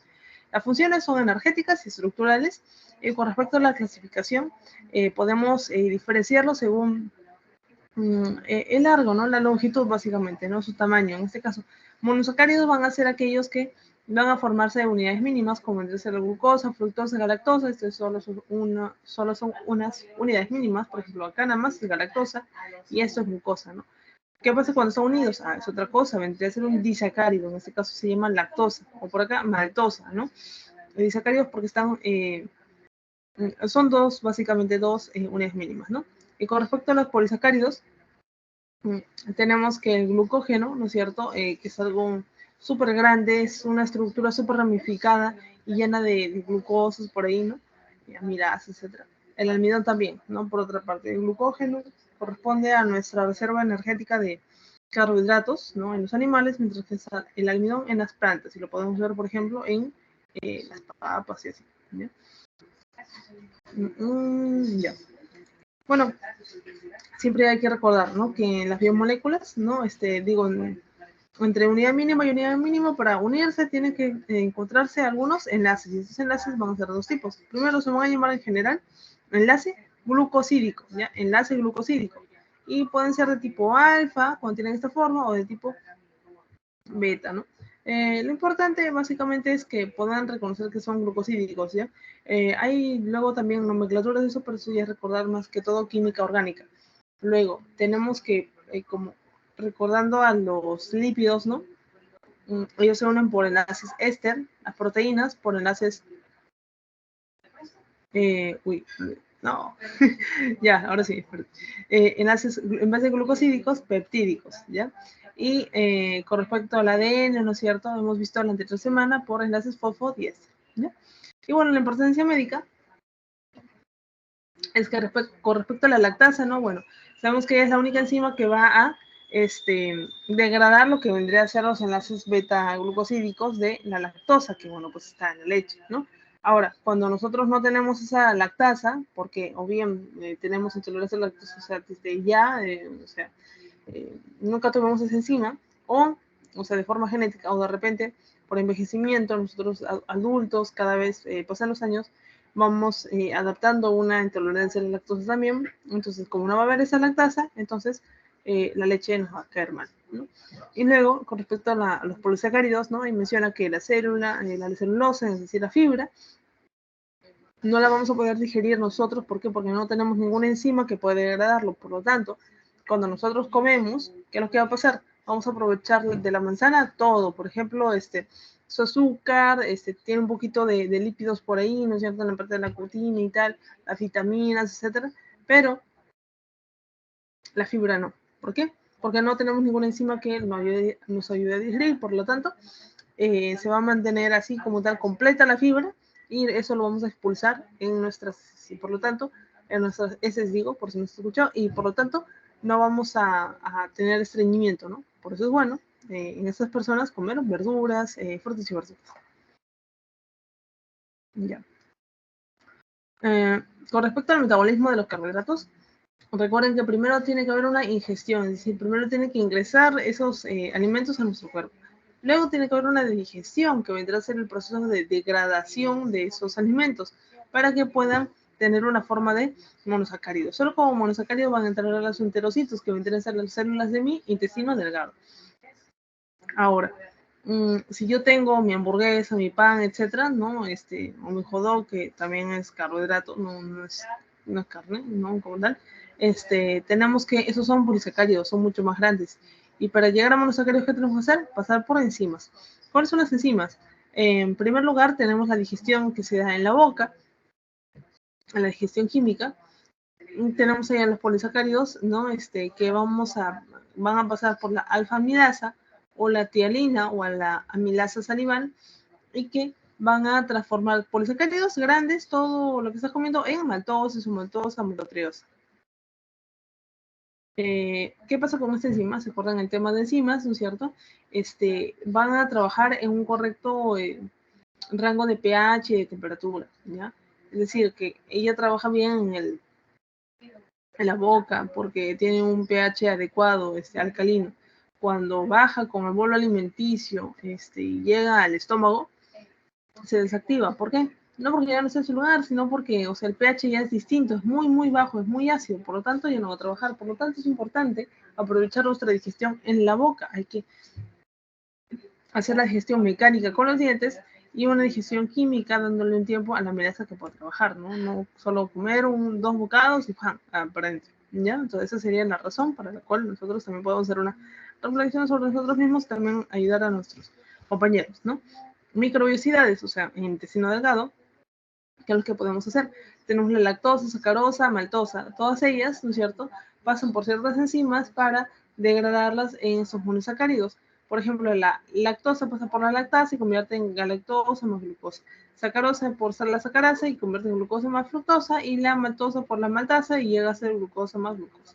Las funciones son energéticas y estructurales. Con respecto a la clasificación, podemos diferenciarlo según el largo, ¿no? La longitud, básicamente, ¿no? Su tamaño. En este caso, monosacáridos van a ser aquellos que van a formarse de unidades mínimas, como entre la glucosa, fructosa, galactosa. Estos solo son unas unidades mínimas. Por ejemplo, acá nada más es galactosa y esto es glucosa, ¿no? ¿Qué pasa cuando son unidos? Es otra cosa, vendría a ser un disacárido. En este caso se llama lactosa, o por acá maltosa, ¿no? Disacáridos porque son básicamente dos unidades mínimas, ¿no? Y con respecto a los polisacáridos, tenemos que el glucógeno, ¿no es cierto? Que es algo súper grande, es una estructura súper ramificada y llena de glucosas por ahí, ¿no? Y amirasas, etc. El almidón también, ¿no? Por otra parte, el glucógeno corresponde a nuestra reserva energética de carbohidratos, ¿no? En los animales, mientras que el almidón en las plantas, y lo podemos ver, por ejemplo, en las papas y así, ¿ya? Ya. Bueno, siempre hay que recordar, ¿no? Que en las biomoléculas, ¿no? Entre unidad mínima y unidad mínima, para unirse tienen que encontrarse algunos enlaces, y estos enlaces van a ser dos tipos. Primero se van a llamar en general enlace glucosídico, ¿ya? Enlace glucosídico. Y pueden ser de tipo alfa, cuando tienen esta forma, o de tipo beta, ¿no? Lo importante básicamente es que puedan reconocer que son glucosídicos, ¿ya? Hay luego también nomenclaturas de eso, pero eso ya es recordar más que todo química orgánica. Luego, tenemos que, como recordando a los lípidos, ¿no? Ellos se unen por enlaces éster, las proteínas por enlaces, no, ya, ahora sí, enlaces en vez de glucosídicos, peptídicos, ¿ya? Y con respecto al ADN, ¿no es cierto? Hemos visto la anterior semana por enlaces fosfodiéster, ¿ya? Y bueno, la importancia médica es que con respecto a la lactasa, ¿no? Bueno, sabemos que ella es la única enzima que va a degradar lo que vendría a ser los enlaces beta-glucosídicos de la lactosa, que bueno, pues está en la leche, ¿no? Ahora, cuando nosotros no tenemos esa lactasa, porque o bien tenemos intolerancia a la lactosa, o sea, desde ya, nunca tuvimos esa enzima, o sea, de forma genética, o de repente, por envejecimiento, nosotros adultos, cada vez pasan los años, vamos adaptando una intolerancia a la lactosa también. Entonces, como no va a haber esa lactasa, entonces la leche nos va a caer mal, ¿no? Y luego, con respecto a los polisacáridos, ¿no? Y menciona que la célula, la celulosa, es decir, la fibra, no la vamos a poder digerir nosotros. ¿Por qué? Porque no tenemos ninguna enzima que pueda degradarlo. Por lo tanto, cuando nosotros comemos, ¿qué es lo que va a pasar? Vamos a aprovechar de la manzana todo. Por ejemplo, su azúcar, tiene un poquito de lípidos por ahí, ¿no es cierto? En la parte de la cutina y tal, las vitaminas, etcétera. Pero la fibra no. ¿Por qué? Porque no tenemos ninguna enzima que nos ayude a digerir. Por lo tanto, se va a mantener así como tal completa la fibra, y eso lo vamos a expulsar en nuestras, y por lo tanto, en nuestras heces, digo, por si no se escuchó, y por lo tanto no vamos a tener estreñimiento, ¿no? Por eso es bueno en estas personas comer verduras, frutas y verduras. Ya. Con respecto al metabolismo de los carbohidratos, recuerden que primero tiene que haber una ingestión, es decir, primero tiene que ingresar esos alimentos a nuestro cuerpo. Luego tiene que haber una digestión, que vendrá a ser el proceso de degradación de esos alimentos, para que puedan tener una forma de monosacáridos. Solo como monosacáridos van a entrar a los enterocitos, que vendrán a ser las células de mi intestino delgado. Ahora, si yo tengo mi hamburguesa, mi pan, etcétera, ¿no? O mi hot dog, que también es carbohidrato, no es carne, ¿no? Como tal. Tenemos que, esos son polisacáridos, son mucho más grandes. Y para llegar a monosacáridos, ¿qué tenemos que hacer? Pasar por enzimas. ¿Cuáles son las enzimas? En primer lugar, tenemos la digestión que se da en la boca, la digestión química. Tenemos ahí a los polisacáridos, ¿no? Que van a pasar por la alfa-amilasa, o la tialina, o a la amilasa salival, y que van a transformar polisacáridos grandes, todo lo que estás comiendo, en maltosa, isomaltosa, maltotriose. ¿Qué pasa con esta enzima? ¿Se acuerdan el tema de enzimas, no es cierto? Van a trabajar en un correcto rango de pH y de temperatura, ¿ya? Es decir, que ella trabaja bien en la boca porque tiene un pH adecuado, alcalino. Cuando baja con el bolo alimenticio y llega al estómago, se desactiva. ¿Por qué? No porque ya no está en su lugar, sino porque, o sea, el pH ya es distinto, es muy, muy bajo, es muy ácido, por lo tanto ya no va a trabajar. Por lo tanto es importante aprovechar nuestra digestión en la boca. Hay que hacer la digestión mecánica con los dientes y una digestión química, dándole un tiempo a la amilasa que pueda trabajar, ¿no? No solo comer 2 bocados y ¡pam! Para adentro, ¿ya? Entonces esa sería la razón para la cual nosotros también podemos hacer una reflexión sobre nosotros mismos, también ayudar a nuestros compañeros, ¿no? Microbiosidades, o sea, en intestino delgado, ¿qué es lo que podemos hacer? Tenemos la lactosa, sacarosa, maltosa, todas ellas, ¿no es cierto?, pasan por ciertas enzimas para degradarlas en esos monosacáridos. Por ejemplo, la lactosa pasa por la lactasa y convierte en galactosa más glucosa. Sacarosa por ser la sacarasa y convierte en glucosa más fructosa, y la maltosa por la maltasa y llega a ser glucosa más glucosa.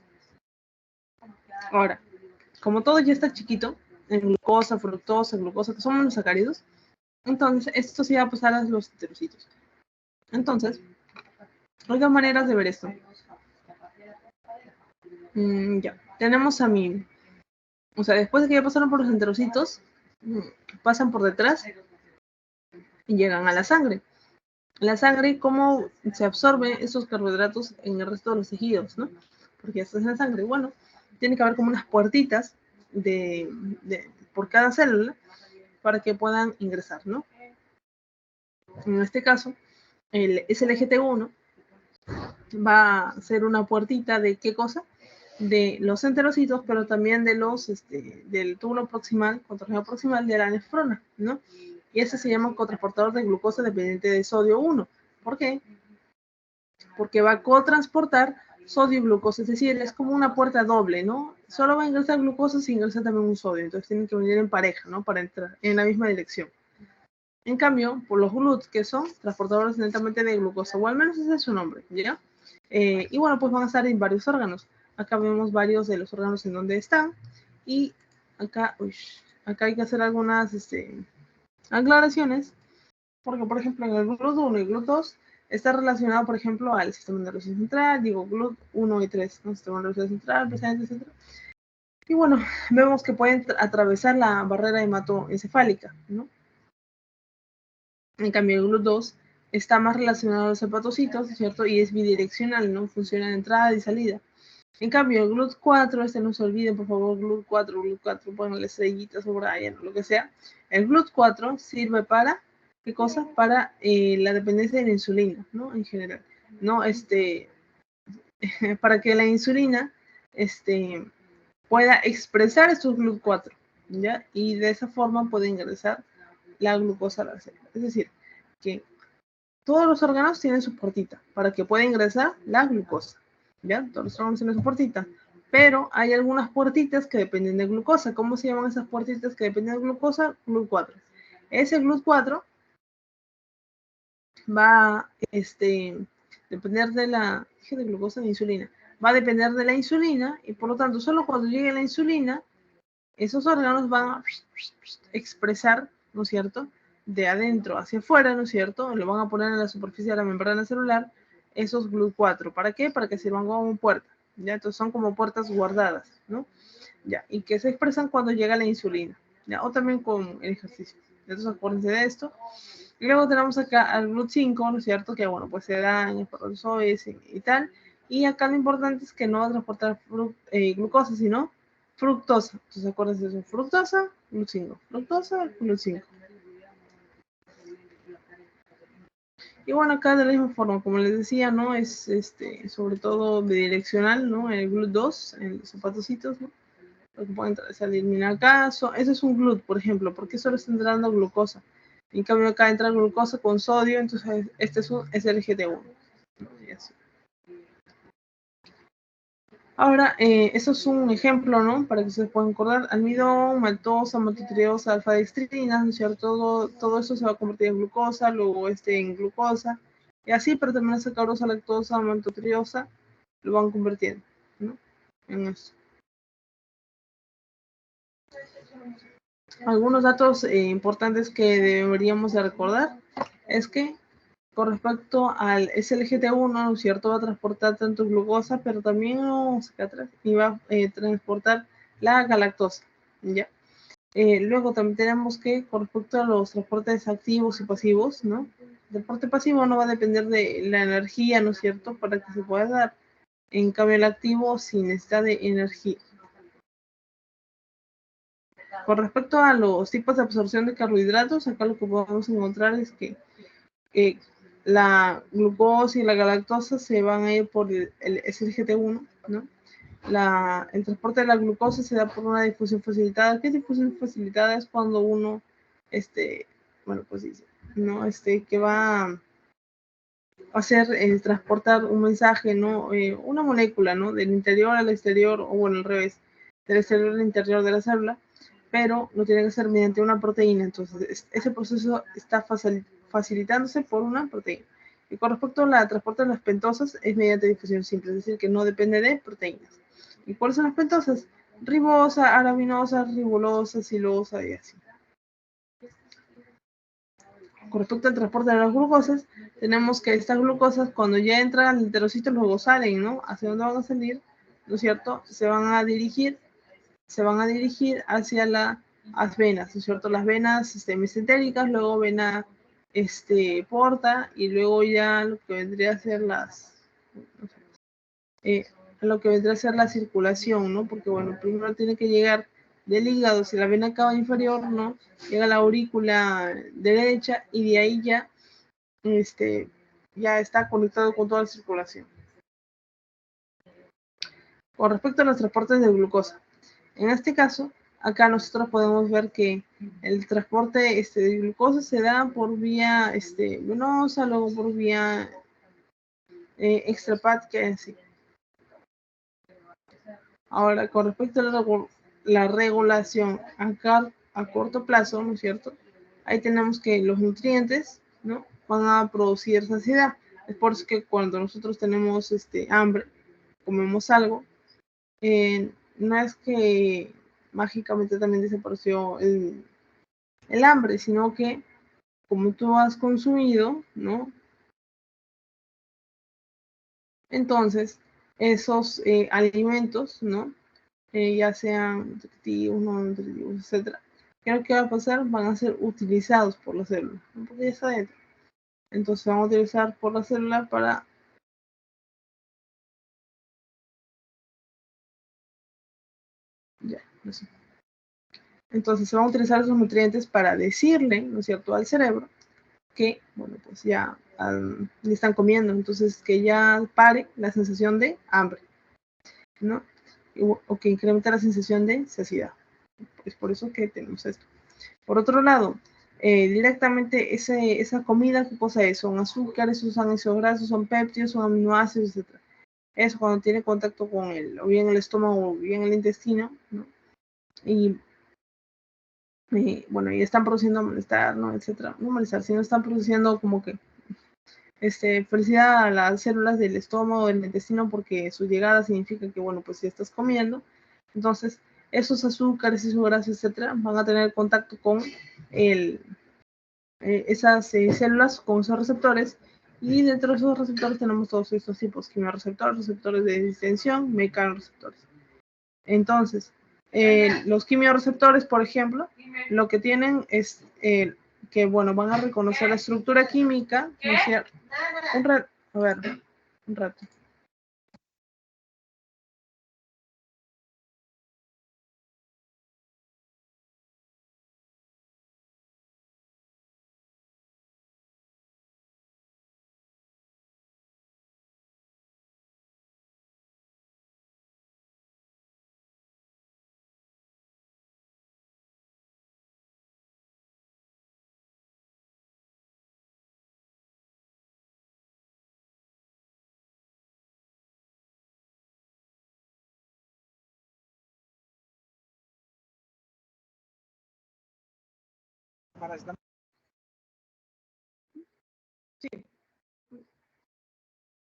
Ahora, como todo ya está chiquito, en glucosa, fructosa, glucosa, que son monosacáridos, entonces esto sí va a pasar a los heterocitos. Entonces, hay dos maneras de ver esto. Ya, tenemos a mi, o sea, después de que ya pasaron por los enterocitos, pasan por detrás y llegan a la sangre. La sangre, ¿cómo se absorben esos carbohidratos en el resto de los tejidos, no? Porque esto es la sangre. Bueno, tiene que haber como unas puertitas por cada célula para que puedan ingresar, ¿no? En este caso, el SLGT1 va a ser una puertita de ¿qué cosa? de los enterocitos, pero también de los, del túbulo proximal, contorno proximal de la nefrona, ¿no? Y ese se llama cotransportador de glucosa dependiente de sodio 1. ¿Por qué? Porque va a cotransportar sodio y glucosa, es decir, es como una puerta doble, ¿no? Solo va a ingresar glucosa si ingresa también un sodio, entonces tienen que venir en pareja, ¿no? Para entrar en la misma dirección. En cambio, por los GLUT, que son transportadores netamente de glucosa, o al menos ese es su nombre, ¿ya? Y bueno, pues van a estar en varios órganos. Acá vemos varios de los órganos en donde están. Y acá, acá hay que hacer algunas aclaraciones, porque por ejemplo en el GLUT1 y GLUT2 está relacionado, por ejemplo, al sistema nervioso central, digo GLUT1 y 3, ¿no? Sistema nervioso central, presente, etc. Y bueno, vemos que pueden atravesar la barrera hematoencefálica, ¿no? En cambio, el GLUT2 está más relacionado a los hepatocitos, ¿cierto? Y es bidireccional, ¿no? Funciona de entrada y salida. En cambio, el GLUT4, no se olviden, por favor, GLUT4, pongan estrellitas o Brian, o lo que sea. El GLUT4 sirve para, ¿qué cosa? Para la dependencia de la insulina, ¿no? En general, ¿no? Para que la insulina, pueda expresar estos GLUT4, ¿ya? Y de esa forma puede ingresar la glucosa a la célula. Es decir, que todos los órganos tienen su puertita para que pueda ingresar la glucosa, ¿ya? Todos los órganos tienen su puertita, pero hay algunas puertitas que dependen de glucosa. ¿Cómo se llaman esas puertitas que dependen de glucosa? GLUT4. Ese GLUT4 va a depender de la de glucosa de insulina. Va a depender de la insulina y por lo tanto solo cuando llegue la insulina, esos órganos van a expresar, ¿no es cierto?, de adentro hacia afuera, ¿no es cierto?, lo van a poner en la superficie de la membrana celular, esos GLUT4. ¿Para qué? Para que sirvan como puerta, ¿ya? Entonces son como puertas guardadas, ¿no? Ya, y que se expresan cuando llega la insulina, ¿ya? O también con el ejercicio. Entonces acuérdense de esto. Y luego tenemos acá al GLUT5, ¿no es cierto?, que bueno, pues se da en espermatozoides y tal. Y acá lo importante es que no va a transportar glucosa, sino fructosa. Entonces acuérdense de eso, fructosa, GLUT5, fructosa, GLUT5. Y bueno, acá de la misma forma, como les decía, ¿no? Es sobre todo bidireccional, ¿no? El GLUT2, en los hepatocitos, ¿no? Lo que pueden eliminar acá, ese es un GLUT, por ejemplo, porque solo está entrando glucosa. En cambio acá entra glucosa con sodio, entonces este es un SLGT1. Y así. Ahora, eso es un ejemplo, ¿no? Para que ustedes puedan acordar. Almidón, maltosa, maltotriose, alfa-dextrina, ¿no es cierto? Todo eso se va a convertir en glucosa, luego en glucosa, y así, pero también sacarosa, lactosa, maltotriosa, lo van convirtiendo, ¿no? En eso. Algunos datos importantes que deberíamos de recordar es que con respecto al SLGT1, ¿no es cierto?, va a transportar tanto glucosa, pero también y va a transportar la galactosa, ¿ya? Luego también tenemos que, con respecto a los transportes activos y pasivos, ¿no? El transporte pasivo no va a depender de la energía, ¿no es cierto?, para que se pueda dar. En cambio, el activo sí necesita de energía. Con respecto a los tipos de absorción de carbohidratos, acá lo que podemos encontrar es que la glucosa y la galactosa se van a ir por el SGT1, ¿no? El transporte de la glucosa se da por una difusión facilitada. ¿Qué difusión facilitada? Es cuando uno, bueno, pues dice, ¿no? Que va a hacer transportar un mensaje, ¿no? Una molécula, ¿no? Del interior al exterior, o bueno, al revés, del exterior al interior de la célula, pero lo tiene que hacer mediante una proteína. Entonces, ese proceso está facilitándose por una proteína. Y con respecto al transporte de las pentosas, es mediante difusión simple, es decir, que no depende de proteínas. ¿Y cuáles son las pentosas? Ribosa, arabinosa, ribulosa, silosa y así. Con respecto al transporte de las glucosas, tenemos que estas glucosas, cuando ya entran al enterocito, luego salen, ¿no? ¿Hacia dónde van a salir? ¿No es cierto? Se van a dirigir hacia las venas, ¿no es cierto? Las venas mesentéricas, luego vena porta, y luego ya lo que vendría a ser la circulación, ¿no? Porque bueno, primero tiene que llegar del hígado, si la vena cava inferior, ¿no? Llega a la aurícula derecha y de ahí ya ya está conectado con toda la circulación. con respecto a los transportes de glucosa. En este caso, acá nosotros podemos ver que el transporte de glucosa se da por vía venosa, luego por vía extrahepática y así. Ahora, con respecto a la regulación a corto plazo, ¿no es cierto? Ahí tenemos que los nutrientes, ¿no?, van a producir saciedad. Es por eso que cuando nosotros tenemos hambre, comemos algo, no es que mágicamente también desapareció el hambre, sino que como tú has consumido, ¿no?, entonces esos alimentos, ¿no?, ya sean nutritivos, no nutritivos, etcétera, ¿qué es lo que va a pasar? Van a ser utilizados por la célula, ¿no?, porque ya está dentro. Entonces van a utilizar por la célula para ya, no sé. Entonces se van a utilizar esos nutrientes para decirle, ¿no es cierto?, al cerebro que, bueno, pues ya le están comiendo, entonces que ya pare la sensación de hambre, ¿no? O que incrementa la sensación de saciedad. Es por eso que tenemos esto. Por otro lado, directamente esa comida, ¿qué cosa es? Son azúcares, son ácidos grasos, son péptidos, son aminoácidos, etc. Eso cuando tiene contacto con o bien el estómago o bien el intestino, ¿no? Y bueno, y están produciendo malestar, ¿no?, etcétera. No malestar, sino están produciendo como que felicidad a las células del estómago, del intestino, porque su llegada significa que, bueno, pues si estás comiendo, entonces esos azúcares, esos grasas, etcétera, van a tener contacto con esas células, con esos receptores, y dentro de esos receptores tenemos todos estos tipos: quimiorreceptores, receptores de distensión, mecanorreceptores. Entonces, los quimiorreceptores, por ejemplo, lo que tienen es que, bueno, van a reconocer la estructura química, ¿no es cierto? A ver, un rato. Sí,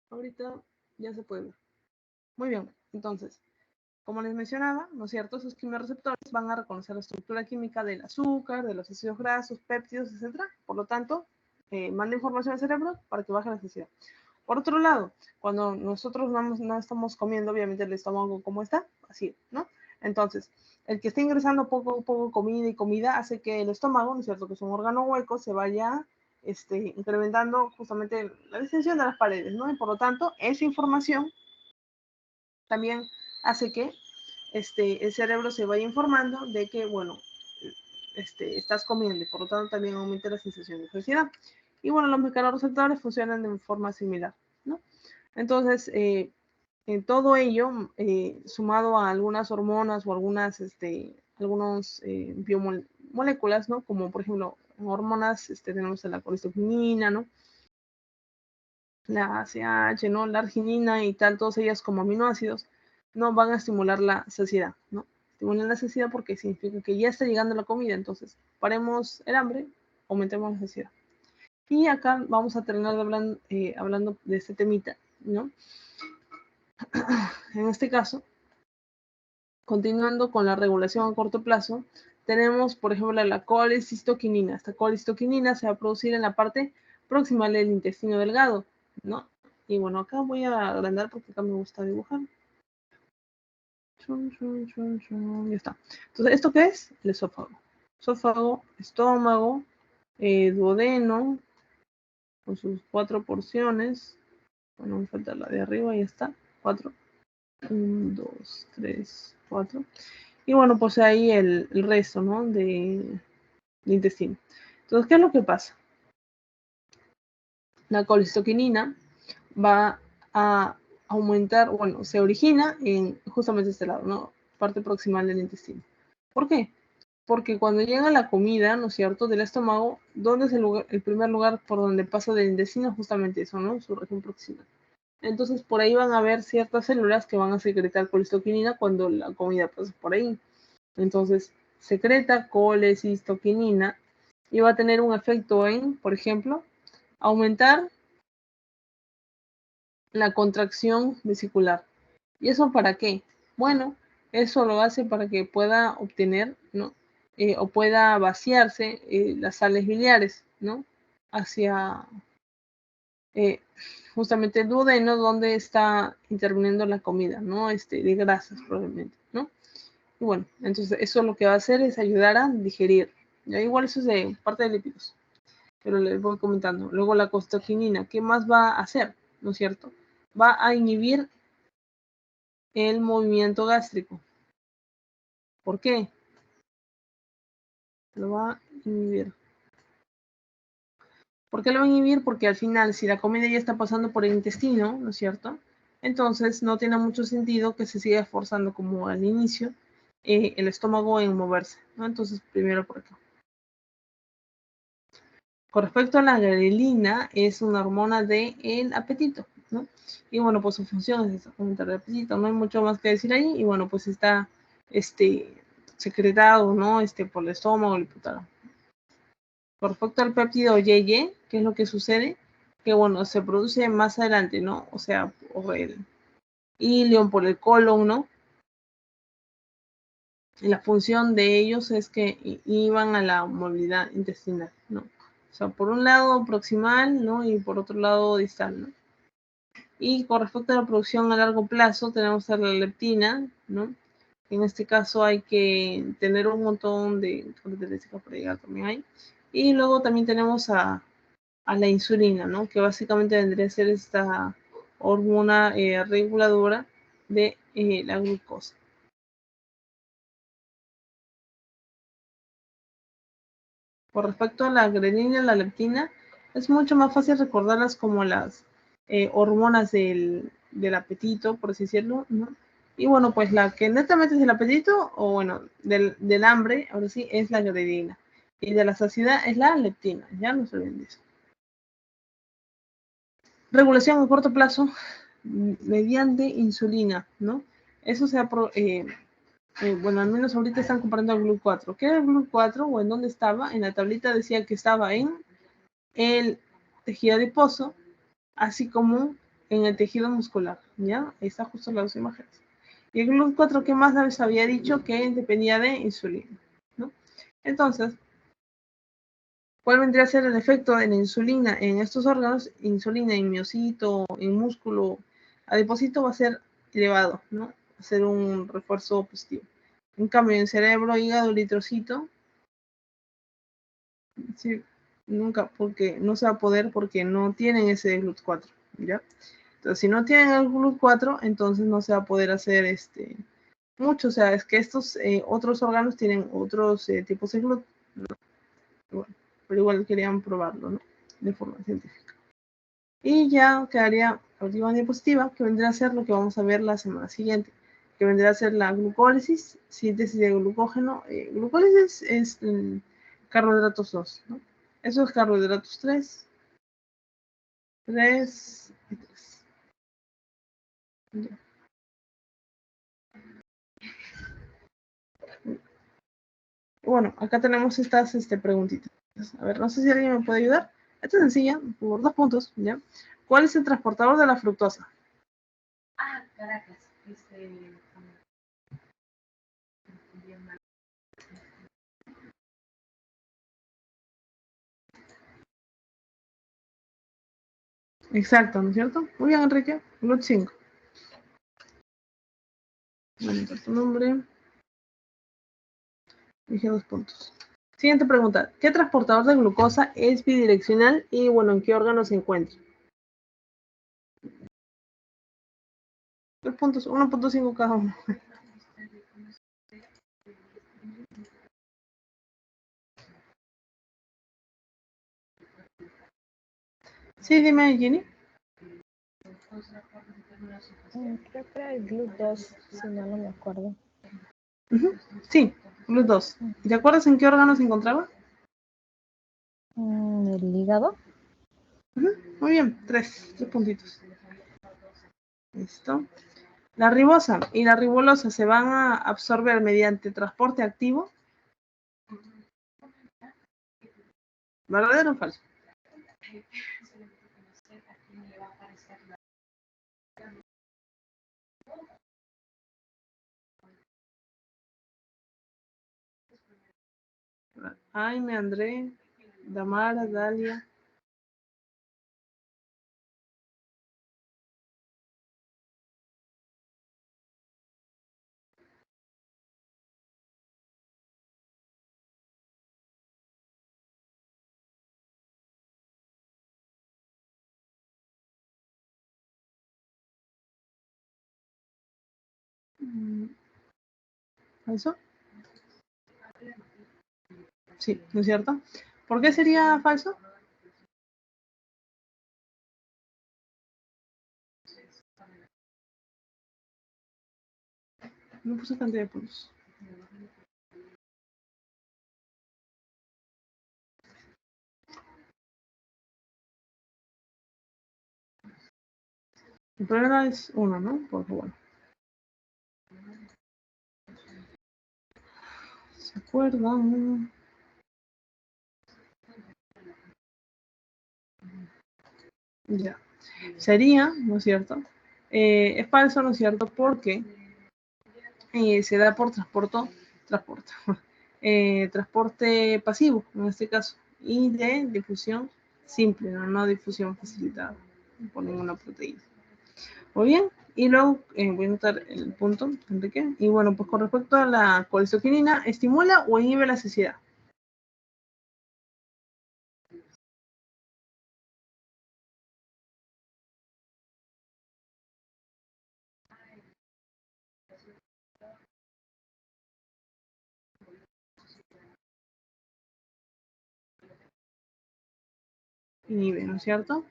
ahorita ya se puede ver. Muy bien, entonces, como les mencionaba, ¿no es cierto?, esos quimiorreceptores van a reconocer la estructura química del azúcar, de los ácidos grasos, péptidos, etcétera. Por lo tanto, manda información al cerebro para que baje la saciedad. Por otro lado, cuando nosotros no estamos comiendo, obviamente el estómago, ¿cómo está? Así, ¿no? Entonces, el que está ingresando poco a poco comida hace que el estómago, ¿no es cierto?, que es un órgano hueco, se vaya incrementando justamente la distensión de las paredes, ¿no? Y por lo tanto, esa información también hace que el cerebro se vaya informando de que, bueno, estás comiendo, y por lo tanto también aumenta la sensación de saciedad. Y bueno, los mecanorreceptores funcionan de forma similar, ¿no? Entonces, en todo ello, sumado a algunas hormonas o algunas biomoléculas, ¿no?, como por ejemplo hormonas, tenemos la colesteatinina, ¿no?, la ACH, ¿no?, la arginina y tal, todas ellas como aminoácidos, no van a estimular la saciedad, ¿no? Estimulan la saciedad porque significa que ya está llegando la comida, entonces paremos el hambre, aumentemos la saciedad. Y acá vamos a terminar hablando de este temita, ¿no? En este caso, continuando con la regulación a corto plazo, tenemos, por ejemplo, la colecistoquinina. Esta colecistoquinina se va a producir en la parte proximal del intestino delgado, ¿no? Y bueno, acá voy a agrandar porque acá me gusta dibujar. Ya está. Entonces, ¿esto qué es? El esófago. Esófago, estómago, duodeno, con sus 4 porciones. Bueno, me falta la de arriba, ya está. 4. 1, 2, 3, 4. Y bueno, pues ahí el resto, ¿no?, de intestino. Entonces, ¿qué es lo que pasa? La colecistoquinina va a aumentar, bueno, se origina en justamente este lado, ¿no? Parte proximal del intestino. ¿Por qué? Porque cuando llega la comida, ¿no es cierto?, del estómago, ¿dónde es el primer lugar por donde pasa del intestino? Justamente eso, ¿no? Su región proximal. Entonces, por ahí van a haber ciertas células que van a secretar colecistoquinina cuando la comida pasa por ahí. Entonces, secreta colecistoquinina y va a tener un efecto en, por ejemplo, aumentar la contracción vesicular. ¿Y eso para qué? Bueno, eso lo hace para que pueda obtener, ¿no? O pueda vaciarse las sales biliares, ¿no? Hacia justamente el duodeno, donde está interviniendo la comida, ¿no? De grasas probablemente, ¿no? Y bueno, entonces eso lo que va a hacer es ayudar a digerir. Ya igual eso es de parte de lípidos, pero les voy comentando. Luego la costoquinina, ¿qué más va a hacer? ¿No es cierto? Va a inhibir el movimiento gástrico. ¿Por qué? Lo va a inhibir. ¿Por qué lo va a inhibir? Porque al final, si la comida ya está pasando por el intestino, ¿no es cierto? Entonces no tiene mucho sentido que se siga esforzando como al inicio el estómago en moverse, ¿no? Entonces, primero por acá. Con respecto a la grelina, es una hormona del apetito, ¿no? Y bueno, pues su función es esa, aumentar el apetito. No hay mucho más que decir ahí. Y bueno, pues está secretado, ¿no? Por el estómago, el hipotálamo. Con respecto al péptido YY, ¿qué es lo que sucede? Que bueno, se produce más adelante, ¿no? O sea, por el ilion, por el colon, ¿no? Y la función de ellos es que iban a la movilidad intestinal, ¿no? O sea, por un lado proximal, ¿no? Y por otro lado distal, ¿no? Y con respecto a la producción a largo plazo, tenemos a la leptina, ¿no? En este caso hay que tener un montón de características para llegar también ahí. Y luego también tenemos a la insulina, ¿no? Que básicamente vendría a ser esta hormona reguladora de la glucosa. Con respecto a la grelina y la leptina, es mucho más fácil recordarlas como las hormonas del apetito, por así decirlo, ¿no? Y bueno, pues la que netamente es del apetito, o bueno, del hambre, ahora sí, es la grelina. Y de la saciedad es la leptina, ya no se olviden de eso. Regulación a corto plazo mediante insulina, ¿no? Eso se ha, bueno, al menos ahorita están comparando el GLUT4. ¿Qué era el GLUT4 o en dónde estaba? En la tablita decía que estaba en el tejido adiposo, así como en el tejido muscular, ¿ya? Ahí está justo las dos imágenes. Y el GLUT4, ¿qué más les había dicho? Que dependía de insulina, ¿no? Entonces, ¿cuál vendría a ser el efecto de la insulina en estos órganos? Insulina en miocito, en músculo adipocito va a ser elevado, ¿no? Va a ser un refuerzo positivo. En cambio, en cerebro, hígado, eritrocito, sí, nunca, porque no se va a poder porque no tienen ese GLUT4, ¿ya? Entonces, si no tienen el GLUT4, entonces no se va a poder hacer mucho. O sea, es que estos otros órganos tienen otros tipos de GLUT, ¿no? Bueno, pero igual querían probarlo, ¿no? De forma científica. Y ya quedaría la última diapositiva, que vendrá a ser lo que vamos a ver la semana siguiente, que vendrá a ser la glucólisis, síntesis de glucógeno. Glucólisis es carbohidratos 2, ¿no? Esos carbohidratos 3 y 3. Ya. Bueno, acá tenemos estas preguntitas. A ver, no sé si alguien me puede ayudar. Esta es sencilla, por 2 puntos, ¿ya? ¿Cuál es el transportador de la fructosa? Ah, Caracas. Exacto, ¿no es cierto? Muy bien, Enrique. GLUT5. Bueno, tu nombre. Dije 2 puntos. Siguiente pregunta. ¿Qué transportador de glucosa es bidireccional y, bueno, en qué órgano se encuentra? 3 puntos, 1.5 cada uno. Sí, dime, Jenny. Creo que era el GLUT2, si no me acuerdo. Ujú, sí, GLUT2. ¿Y te acuerdas en qué órgano se encontraba? ¿El hígado? Ujú, muy bien, tres puntitos. Listo. La ribosa y la ribulosa se van a absorber mediante transporte activo. ¿Verdadero o falso? Jaime, André, Damara, Dalia. ¿Falso? Sí, ¿no es cierto? ¿Por qué sería falso? No puse cantidad de puntos. El problema es uno, ¿no? Porque bueno. ¿Se acuerdan? Ya. Sería, ¿no es cierto? Es falso, ¿no es cierto? Porque se da por transporte pasivo, en este caso, y de difusión simple, no difusión facilitada por ninguna proteína. Muy bien, y luego voy a anotar el punto, Enrique. Y bueno, pues con respecto a la colesteoquinina, ¿estimula o inhibe la saciedad? Inhibe, ¿no es cierto?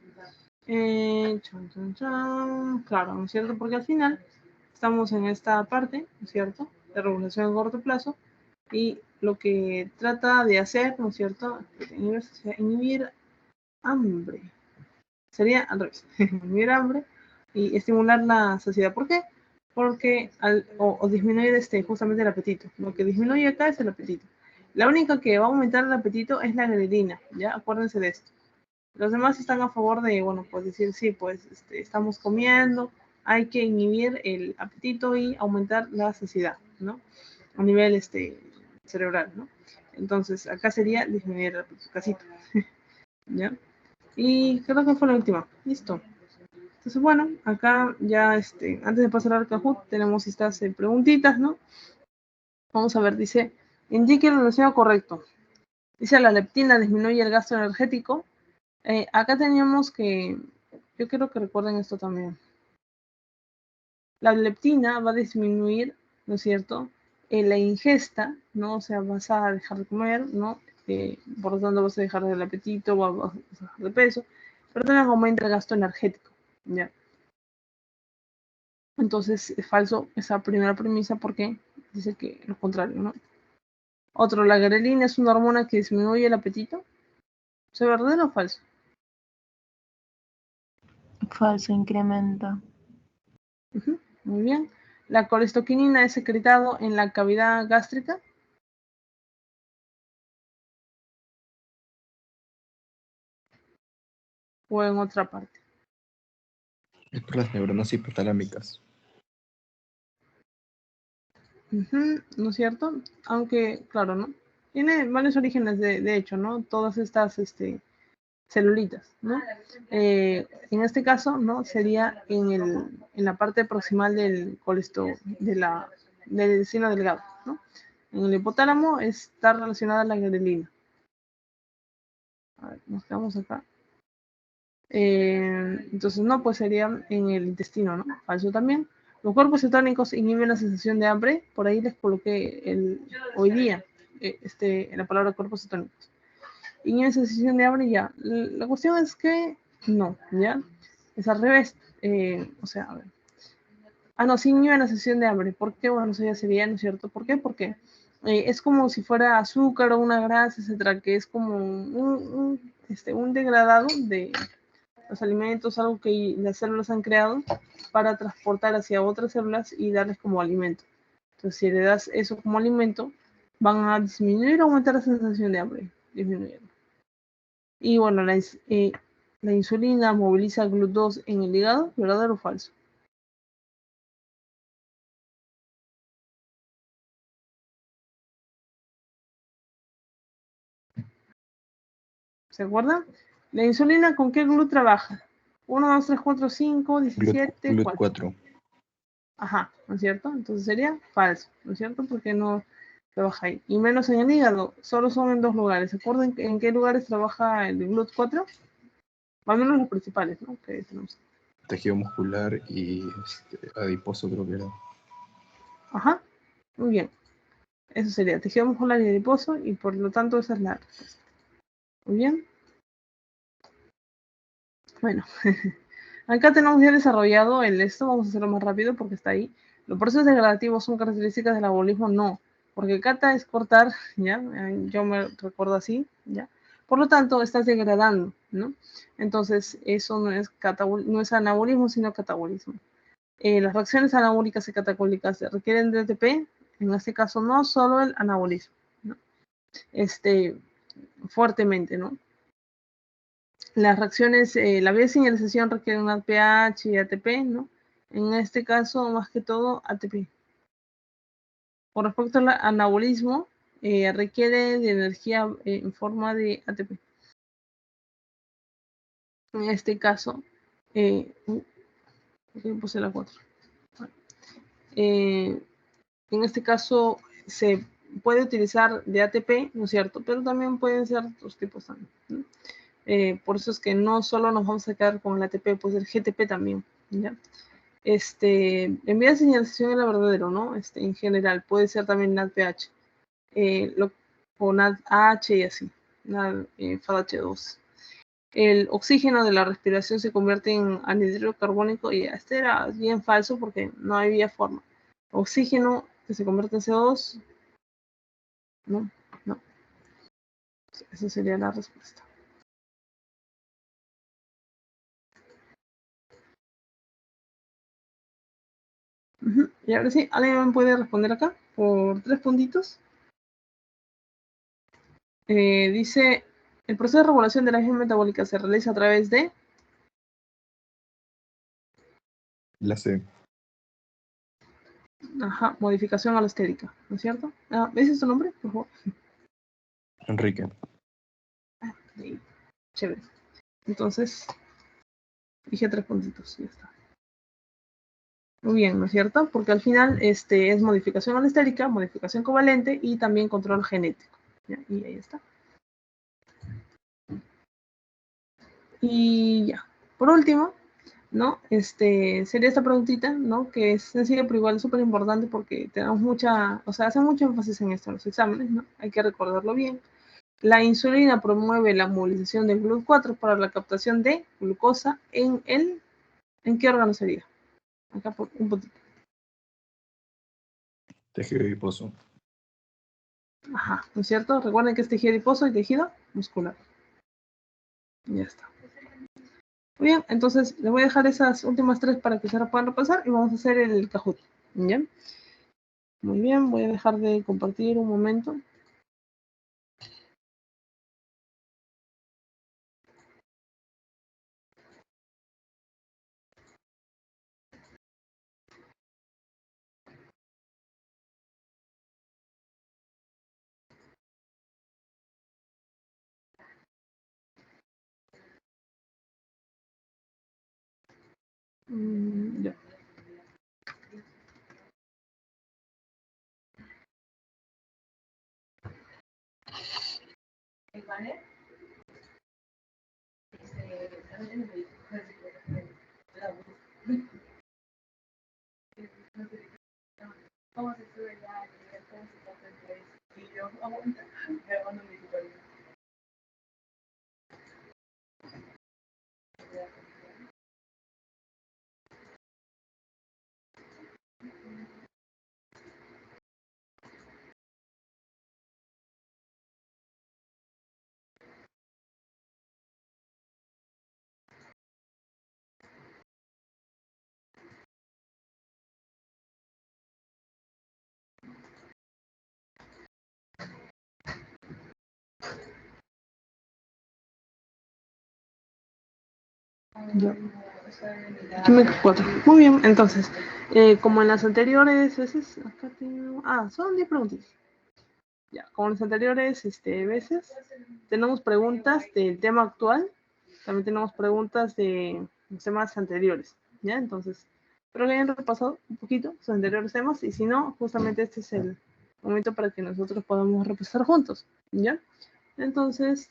Claro, ¿no es cierto? Porque al final estamos en esta parte, ¿no es cierto? De regulación a corto plazo, y lo que trata de hacer, ¿no es cierto? Inhibir hambre. Sería al revés, inhibir hambre y estimular la saciedad. ¿Por qué? Porque o disminuir justamente el apetito. Lo que disminuye acá es el apetito. La única que va a aumentar el apetito es la grelina, ¿ya? Acuérdense de esto. Los demás están a favor de, bueno, pues decir, sí, pues estamos comiendo, hay que inhibir el apetito y aumentar la saciedad, ¿no? A nivel cerebral, ¿no? Entonces, acá sería disminuir el apetito, casito, ¿ya? Y creo que fue la última, listo. Entonces, bueno, acá ya, antes de pasar al Kahoot, tenemos estas preguntitas, ¿no? Vamos a ver, dice, indique el enunciado correcto. Dice, la leptina disminuye el gasto energético. Acá teníamos que, yo quiero que recuerden esto también. La leptina va a disminuir, ¿no es cierto? La ingesta, ¿no? O sea, vas a dejar de comer, ¿no? Por lo tanto, vas a dejar el apetito, vas a dejar de peso, pero también aumenta el gasto energético, ¿ya? Entonces, es falso esa primera premisa porque dice que lo contrario, ¿no? Otro, la grelina es una hormona que disminuye el apetito. ¿Es verdadero o falso? Falso, incrementa. Muy bien. La colesteoquinina es secretado en la cavidad gástrica. O en otra parte. Es por las neuronas hipotalámicas. ¿No es cierto? Aunque, claro, ¿no? Tiene varios orígenes, de hecho, ¿no? Todas estas celulitas, ¿no? En este caso, ¿no? Sería en la parte proximal del del seno delgado, ¿no? En el hipotálamo está relacionada la grelina. A ver, nos quedamos acá. Entonces, no, pues sería en el intestino, ¿no? Falso también. Los cuerpos cetónicos inhiben la sensación de hambre. Por ahí les coloqué hoy día la palabra cuerpos cetónicos. Inhiben la sensación de hambre ya. La cuestión es que no, ¿ya? Es al revés. O sea, a ver, Ah, no, sí inhibe la sensación de hambre. ¿Por qué? Bueno, eso ya sería, ¿no es cierto? ¿Por qué? Porque es como si fuera azúcar o una grasa, etcétera, que es como un degradado de los alimentos, algo que las células han creado para transportar hacia otras células y darles como alimento. Entonces, si le das eso como alimento, van a disminuir o aumentar la sensación de hambre. Disminuir. Y bueno, la insulina moviliza GLUT2 en el hígado, ¿verdadero o falso? ¿Se acuerdan? La insulina, ¿con qué GLUT trabaja? 1, 2, 3, 4, 5, 17, GLUT ¿cuál? 4. Ajá, ¿no es cierto? Entonces sería falso, ¿no es cierto? Porque no trabaja ahí. Y menos en el hígado, solo son en 2 lugares. ¿Se acuerdan en qué lugares trabaja el GLUT4? Al menos los principales, ¿no? Que tenemos. Tejido muscular y adiposo creo que era. Ajá, muy bien. Eso sería tejido muscular y adiposo, y por lo tanto esa es la respuesta. Muy bien. Bueno, acá tenemos ya desarrollado el esto, vamos a hacerlo más rápido porque está ahí. ¿Los procesos degradativos son características del anabolismo? No, porque cata es cortar, ¿ya? Yo me recuerdo así, ¿ya? Por lo tanto, estás degradando, ¿no? Entonces, eso no es anabolismo, sino catabolismo. Las reacciones anabólicas y catabólicas requieren de ATP, en este caso no solo el anabolismo, ¿no? Fuertemente, ¿no? Las reacciones, la vía de señalización requiere un pH y ATP, ¿no? En este caso, más que todo, ATP. Con respecto al anabolismo, requiere de energía en forma de ATP. En este caso, puse la 4. En este caso, se puede utilizar de ATP, ¿no es cierto? Pero también pueden ser otros tipos también, ¿no? Por eso es que no solo nos vamos a quedar con el ATP, pues el GTP también, ¿ya? En vía de señalización era verdadero, ¿no? En general, puede ser también NADPH, o NADH y así, FADH2. El oxígeno de la respiración se convierte en anhidro carbónico y este era bien falso porque no había forma. Oxígeno que se convierte en CO2, no, no. Esa sería la respuesta. Y ahora sí, ¿alguien me puede responder acá por 3 puntitos? Dice, el proceso de regulación de la energía metabólica se realiza a través de... La C. Ajá, modificación alostérica, ¿no es cierto? ¿Ese es tu nombre? Por favor. Enrique. Sí, chévere. Entonces, dije 3 puntitos, ya está. Muy bien, ¿no es cierto? Porque al final es modificación alostérica, modificación covalente y también control genético. ¿Ya? Y ahí está. Y ya. Por último, ¿no? Sería esta preguntita, ¿no? Que es sencilla, pero igual súper importante porque tenemos hacen mucho énfasis en esto en los exámenes, ¿no? Hay que recordarlo bien. La insulina promueve la movilización del GLUT4 para la captación de glucosa ¿en qué órgano sería? Acá por un poquito. Tejido adiposo. Ajá, ¿no es cierto? Recuerden que es tejido adiposo y tejido muscular. Ya está. Muy bien, entonces les voy a dejar esas últimas 3 para que se las puedan repasar y vamos a hacer el Kahoot. ¿Ya? Muy bien, voy a dejar de compartir un momento. Ya. El panel, también es ¿cómo se sube la libertad? Y yo, aguanta, grabando mi tutorial. Ya. Química 4. Muy bien, entonces, como en las anteriores veces, acá tengo, son 10 preguntas. Ya, como en las anteriores veces, tenemos preguntas del tema actual, también tenemos preguntas de los temas anteriores, ¿ya? Entonces, espero que hayan repasado un poquito sus anteriores temas, y si no, justamente este es el momento para que nosotros podamos repasar juntos, ¿ya? Entonces,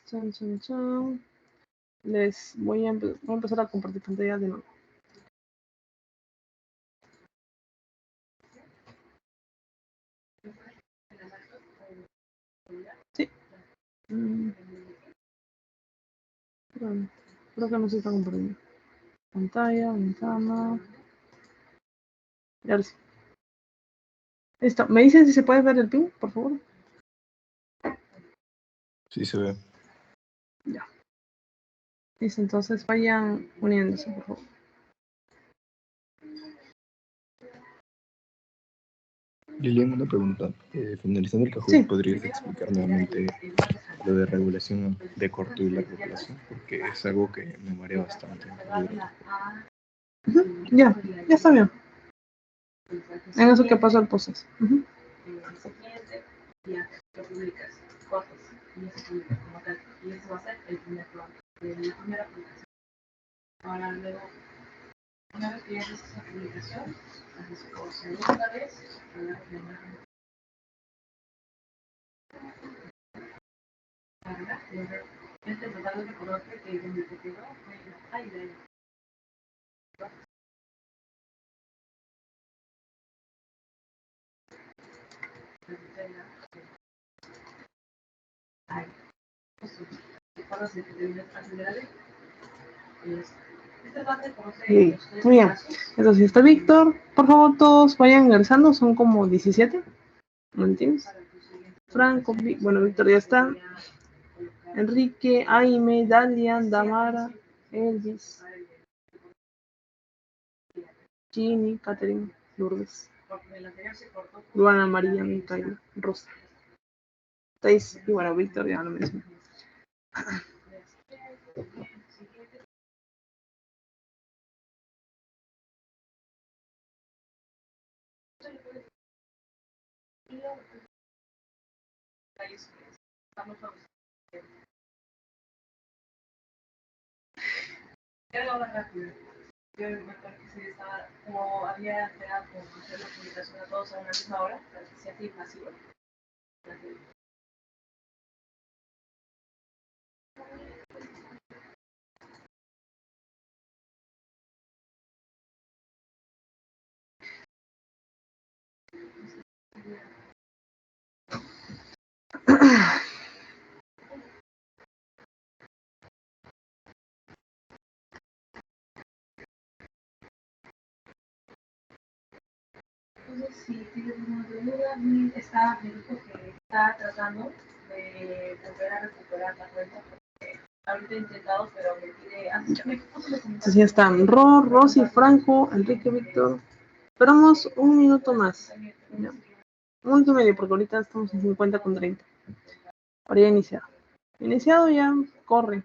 les voy a empezar a compartir pantalla de nuevo. Sí. Creo que no se está compartiendo. Pantalla, ventana. Y ahora sí. Listo. ¿Me dicen si se puede ver el ping, por favor? Sí se ve. Ya. Listo, entonces vayan uniéndose, por favor. Lilian, una pregunta. Finalizando el Kahoot, Sí. ¿podrías explicar nuevamente lo de regulación de corto y largo plazo? Porque es algo que me marea bastante. Ya está bien. En eso que pasó el proceso. Siguiente, ya lo publicas, cortas, y eso publica como tal. Y eso va a ser el primer programa, la primera publicación. Ahora luego, una vez que ya haces esa publicación, haces por segunda vez, este total de recordarte que donde te quedó fue la A y la E. Sí, muy bien. Entonces está Víctor. Por favor, todos vayan ingresando. Son como 17. ¿No entiendes? Franco, bueno, Víctor ya está. Enrique, Aime, Dalian, Damara, Elvis, Ginny, Catherine, Lourdes, Luana, María, Micaela, Rosa. Estáis, y bueno, Víctor ya lo mencioné. Yo me acuerdo que sí estaba, como había quedado con hacer la publicación a todos a una misma hora, para que sea así masivo. Entonces, si tienes alguna duda, me dijo que está tratando de volver a recuperar la cuenta. Ahorita he intentado, pero me pide. Entonces ya están Rosy, Franco, Enrique, Víctor. Esperamos un minuto más. ¿Ya? Un minuto y medio, porque ahorita estamos en 50 con 30. Ahora ya iniciado. Iniciado ya, corre.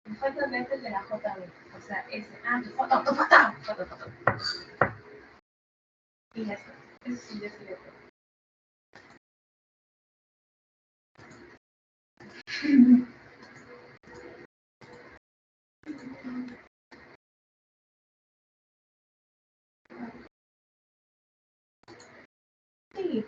Exactamente el de la JB. O sea, ese. Foto. Y ya está. Eso sí, ya se le fue. Sí.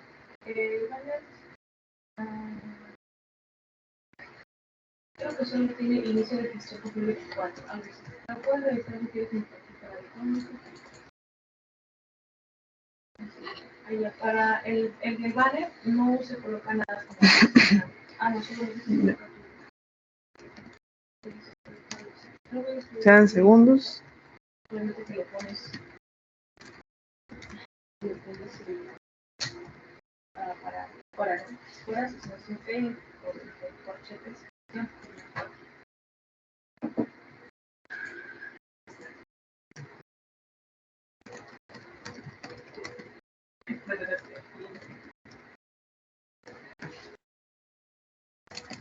Creo que solo tiene inicio de gestión por 24. Algo así. ¿La puedes revisar si quieres mi para el del banner no se coloca nada como no, solo se Sean segundos. Solamente que le pones para asociación P por corchetes.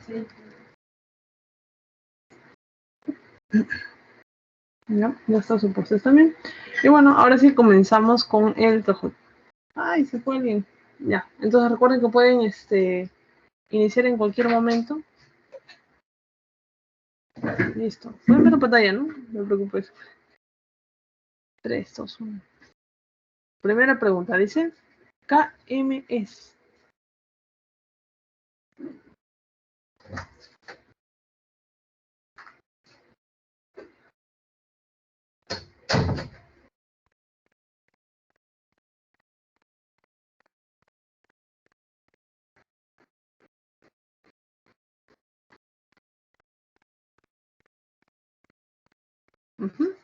Sí. Ya está supuesto también. Y bueno, ahora sí comenzamos con el Kahoot. Ay, se fue alguien. Ya, entonces recuerden que pueden iniciar en cualquier momento. Listo. Pueden ver la pantalla, ¿no? No te preocupes. 3, 2, 1. Primera pregunta, dice KMS.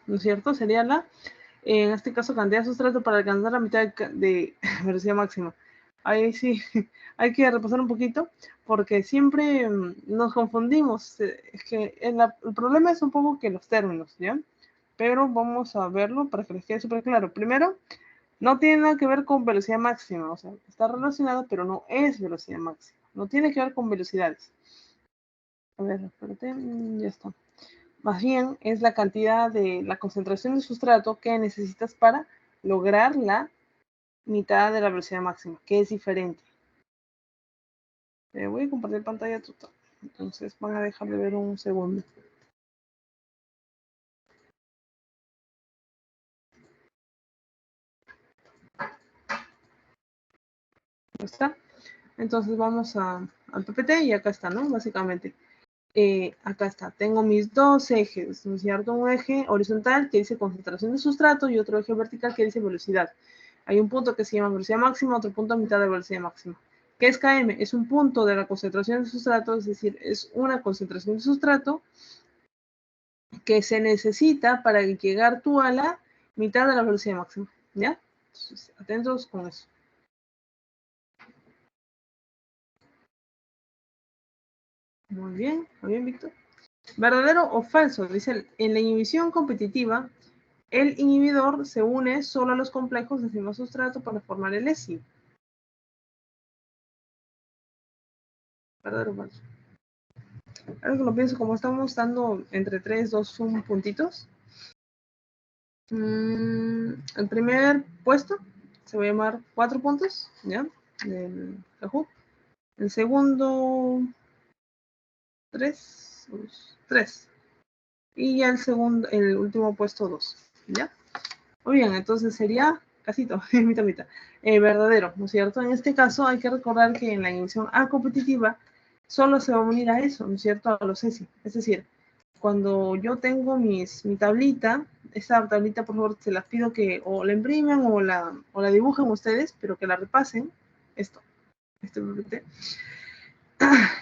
¿No es cierto? Sería en este caso, cantidad de sustrato para alcanzar la mitad de velocidad máxima. Ahí sí, hay que repasar un poquito, porque siempre nos confundimos. Es que el problema es un poco que los términos, ¿ya? Pero vamos a verlo para que les quede súper claro. Primero, no tiene nada que ver con velocidad máxima, o sea, está relacionado, pero no es velocidad máxima. No tiene que ver con velocidades. A ver, espérate, ya está. Más bien es la cantidad de la concentración de sustrato que necesitas para lograr la mitad de la velocidad máxima, que es diferente. Voy a compartir pantalla total. Entonces van a dejar de ver un segundo. ¿Ya está? Entonces vamos al PPT y acá está, ¿no? Básicamente. Acá está, tengo mis dos ejes, ¿no es cierto? Un eje horizontal que dice concentración de sustrato y otro eje vertical que dice velocidad. Hay un punto que se llama velocidad máxima, otro punto a mitad de velocidad máxima. ¿Qué es KM? Es un punto de la concentración de sustrato, es decir, es una concentración de sustrato que se necesita para llegar tú a la mitad de la velocidad máxima, ¿ya? Entonces, atentos con eso. Muy bien, Víctor. ¿Verdadero o falso? Dice, en la inhibición competitiva, el inhibidor se une solo a los complejos de enzima sustrato para formar el ESI. ¿Verdadero o falso? Ahora que lo pienso, como estamos dando entre 3, 2, 1 puntitos, el primer puesto se va a llamar 4 puntos, ¿ya? Del Kahoot. El segundo, 3. Y ya el último puesto 2, ¿ya? Muy bien, entonces sería casito, mitad. Verdadero, ¿no es cierto? En este caso hay que recordar que en la inhibición A competitiva solo se va a unir a eso, ¿no es cierto? A los ESI. Es decir, cuando yo tengo mi tablita, esta tablita por favor se las pido que o la impriman o la dibujen ustedes, pero que la repasen.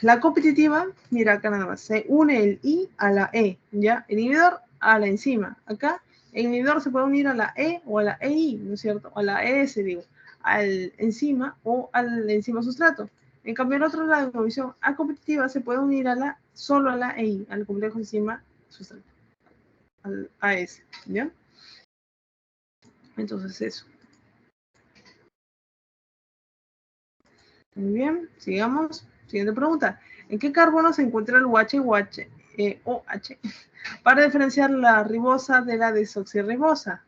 La competitiva, mira acá nada más, se une el I a la E, ¿ya? El inhibidor a la enzima. Acá el inhibidor se puede unir a la E o a la EI, ¿no es cierto? A la ES, digo, al enzima o al enzima sustrato. En cambio, el otro lado, la inhibición A competitiva se puede unir solo a la EI, al complejo enzima sustrato, al AS, ¿ya? Entonces eso. Muy bien, sigamos. Siguiente pregunta. ¿En qué carbono se encuentra el OH para diferenciar la ribosa de la desoxirribosa?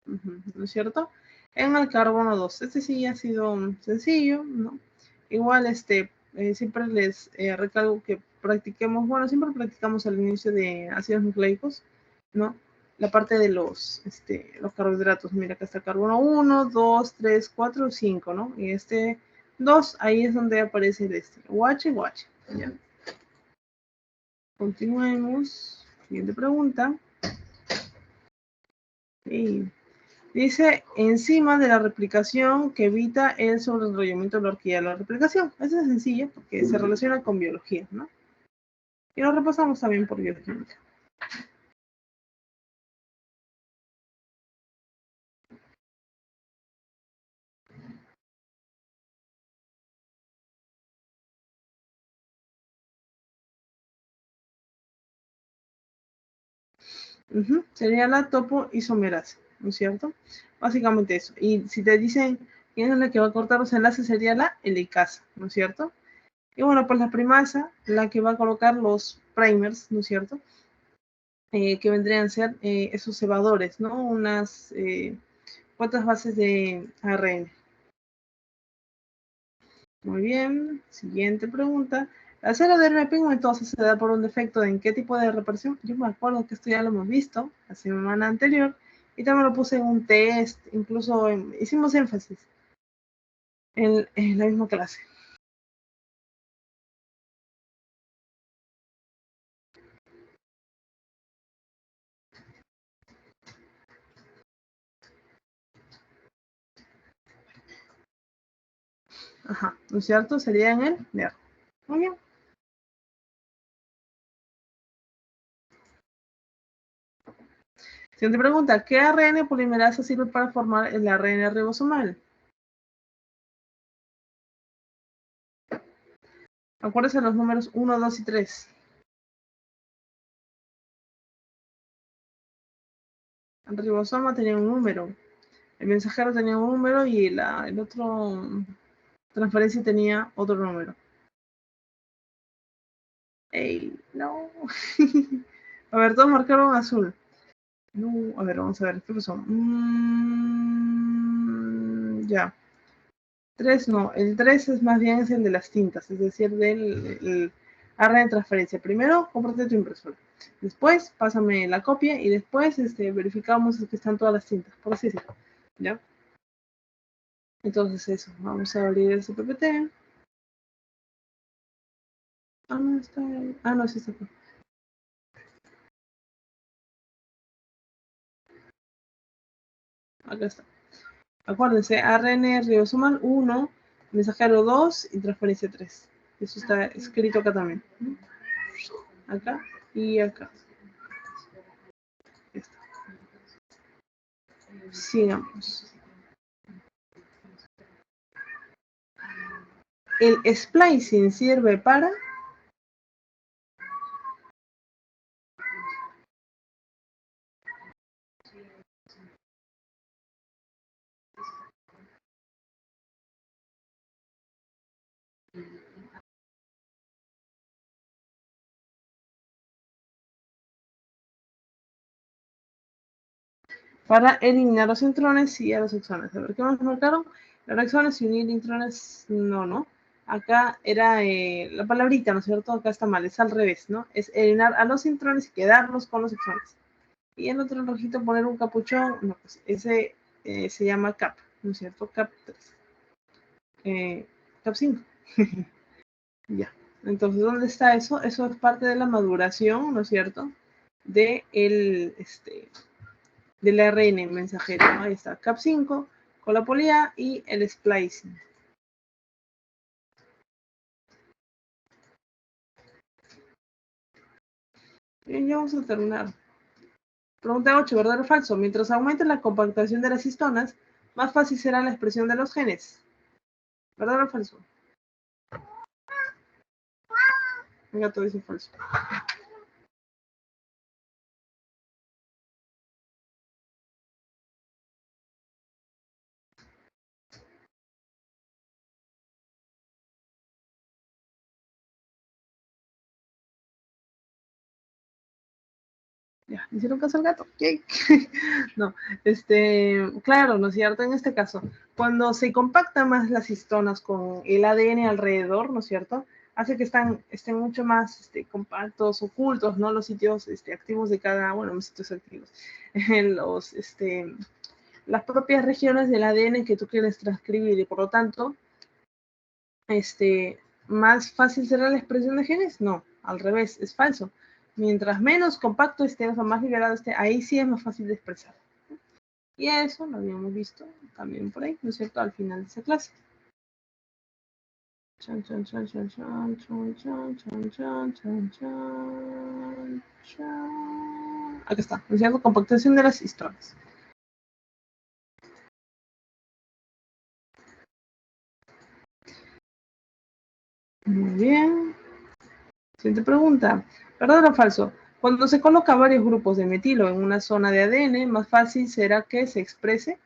¿No es cierto? En el carbono 2. Este sí ha sido sencillo, ¿no? Igual, siempre les recalco que practiquemos, bueno, siempre practicamos al inicio de ácidos nucleicos, ¿no? La parte de los carbohidratos. Mira, acá está carbono 1, 2, 3, 4, 5, ¿no? Y 2, ahí es donde aparece el OH. ¿Ya? Continuemos. Siguiente pregunta. Okay. Dice enzima de la replicación que evita el sobreenrollamiento de la horquilla de la replicación. Eso es sencillo porque se relaciona con biología, ¿no? Y lo repasamos también por bioquímica. Sería la topoisomerasa, ¿no es cierto? Básicamente eso. Y si te dicen quién es la que va a cortar los enlaces, sería la helicasa, ¿no es cierto? Y bueno, pues la primasa, la que va a colocar los primers, ¿no es cierto? Que vendrían a ser esos cebadores, ¿no? Unas cuantas bases de ARN. Muy bien, siguiente pregunta. La cera de ARN pigmentosa se da por un defecto en qué tipo de represión. Yo me acuerdo que esto ya lo hemos visto la semana anterior y también lo puse en un test, incluso hicimos énfasis en la misma clase. Ajá, ¿no es cierto? Sería en el nervio. Muy bien. Siguiente pregunta, ¿qué ARN polimerasa sirve para formar el ARN ribosomal? Acuérdense los números 1, 2 y 3. El ribosoma tenía un número, el mensajero tenía un número y el otro transferencia tenía otro número. ¡Ey! No. A ver, todos marcaron azul. No, a ver, vamos a ver, ¿qué pasó? Ya. 3 no, el 3 es más bien es el de las tintas, es decir, del ARN de transferencia. Primero, cómprate tu impresora. Después, pásame la copia y después verificamos que están todas las tintas, por así decirlo. ¿Ya? Entonces eso, vamos a abrir el CPPT. Ah, no, está ahí. Ah, no, sí está aquí. Acá está. Acuérdense, ARN ribosomal 1, mensajero 2 y transferencia 3. Eso está escrito acá también. Acá y acá. Está. Sigamos. El splicing sirve para... Para eliminar los intrones y a los exones. A ver, ¿qué más marcaron? Los exones y unir intrones, no. Acá era la palabrita, ¿no es cierto? Acá está mal, es al revés, ¿no? Es eliminar a los intrones y quedarlos con los exones. Y en otro rojito poner un capuchón, no, pues ese se llama cap, ¿no es cierto? Cap 3. Cap 5. Ya. Entonces, ¿dónde está eso? Eso es parte de la maduración, ¿no es cierto? De del ARN mensajero, ¿no? Ahí está, cap 5, con la polía y el splicing. Bien, ya vamos a terminar. Pregunta 8, ¿verdadero o falso? Mientras aumente la compactación de las histonas, más fácil será la expresión de los genes. ¿Verdadero o falso? Venga, todo dice falso. Ya, ¿hicieron caso al gato? ¿Qué? No, claro, ¿no es cierto? En este caso, cuando se compactan más las histonas con el ADN alrededor, ¿no es cierto? Hace que estén mucho más compactos, ocultos, ¿no? Los sitios activos de cada, bueno, los sitios activos, las propias regiones del ADN que tú quieres transcribir y por lo tanto, más fácil será la expresión de genes. No, al revés, es falso. Mientras menos compacto esté, o sea, más liberado esté, ahí sí es más fácil de expresar. Y eso lo habíamos visto también por ahí, ¿no es cierto? Al final de esa clase. Chan, chan, chan, chan, chan, chan, chan, chan, chan, chan, chan, chan. Acá está, ¿no es cierto? Compactación de las historias. Muy bien. Siguiente pregunta. ¿Verdadero o falso? Cuando se coloca varios grupos de metilo en una zona de ADN, más fácil será que se exprese.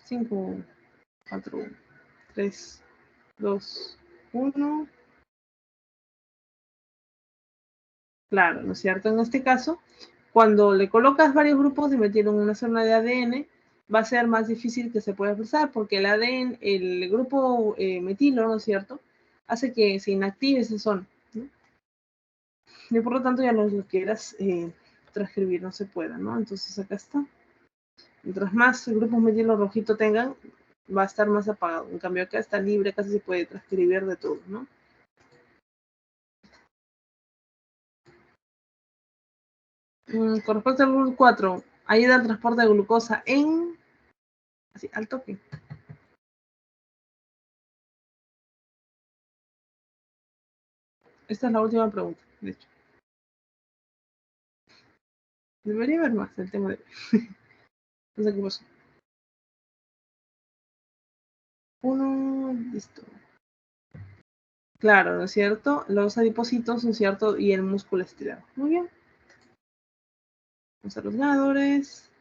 Cinco, 4, 3, 2, 1. Claro, ¿no es cierto? En este caso, cuando le colocas varios grupos de metilo en una zona de ADN, va a ser más difícil que se pueda expresar porque el ADN, el grupo metilo, ¿no es cierto?, hace que se inactive esa zona, ¿no? Y por lo tanto ya no lo quieras transcribir, no se pueda, ¿no? Entonces acá está. Mientras más grupos metilo rojito tengan, va a estar más apagado. En cambio acá está libre, casi se puede transcribir de todo, ¿no? Con respecto al rule 4, ayuda al transporte de glucosa en... Así, al toque. Esta es la última pregunta, de hecho. Debería haber más el tema de... no sé qué pasó. 1, listo. Claro, ¿no es cierto? Los adipocitos, ¿no es cierto? Y el músculo estirado. Muy bien. Vamos a los ganadores.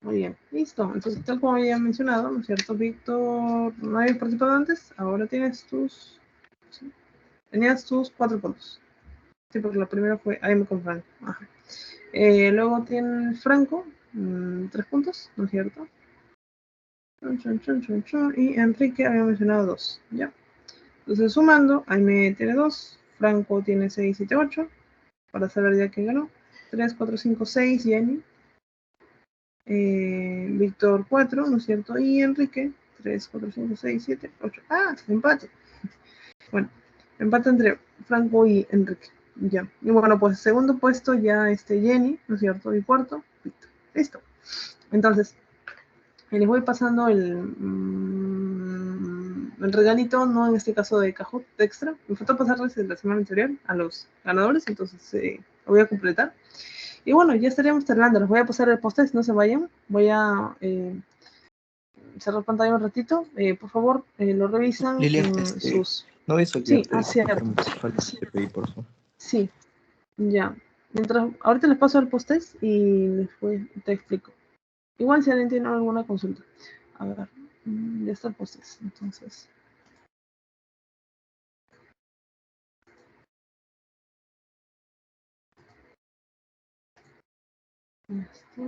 Muy bien, listo. Entonces, tal como había mencionado, ¿no es cierto, Víctor? No habías participado antes, ahora tienes tus... ¿sí? Tenías tus 4 puntos. Sí, porque la primera fue... Ahí me confundí. Ajá. Luego tiene Franco, 3 puntos, ¿no es cierto? Y Enrique había mencionado 2, ¿ya? Entonces, sumando, Aime tiene 2, Franco tiene 6, 7, 8, para saber ya quién ganó. 3, 4, 5, 6, Jenny. Víctor 4, ¿no es cierto? Y Enrique 3, 4, 5, 6, 7, 8. Ah, empate. Bueno, empate entre Franco y Enrique. Ya. Y bueno, pues segundo puesto ya Jenny, ¿no es cierto? Y cuarto, Víctor. Listo. Entonces, les voy pasando el regalito, no en este caso de Kahoot extra. Me faltó pasarles de la semana anterior a los ganadores, entonces lo voy a completar. Y bueno, ya estaríamos terminando. Les voy a pasar el post-it, no se vayan. Voy a cerrar pantalla un ratito. Por favor, lo revisan Lilian, sus... no voy a Sí, olvidarte cierto. falta de pedir, por favor. Sí, ya. Ahorita les paso el post-it y después te explico. Igual si alguien tiene alguna consulta. A ver, ya está el post-it, entonces... Ya está.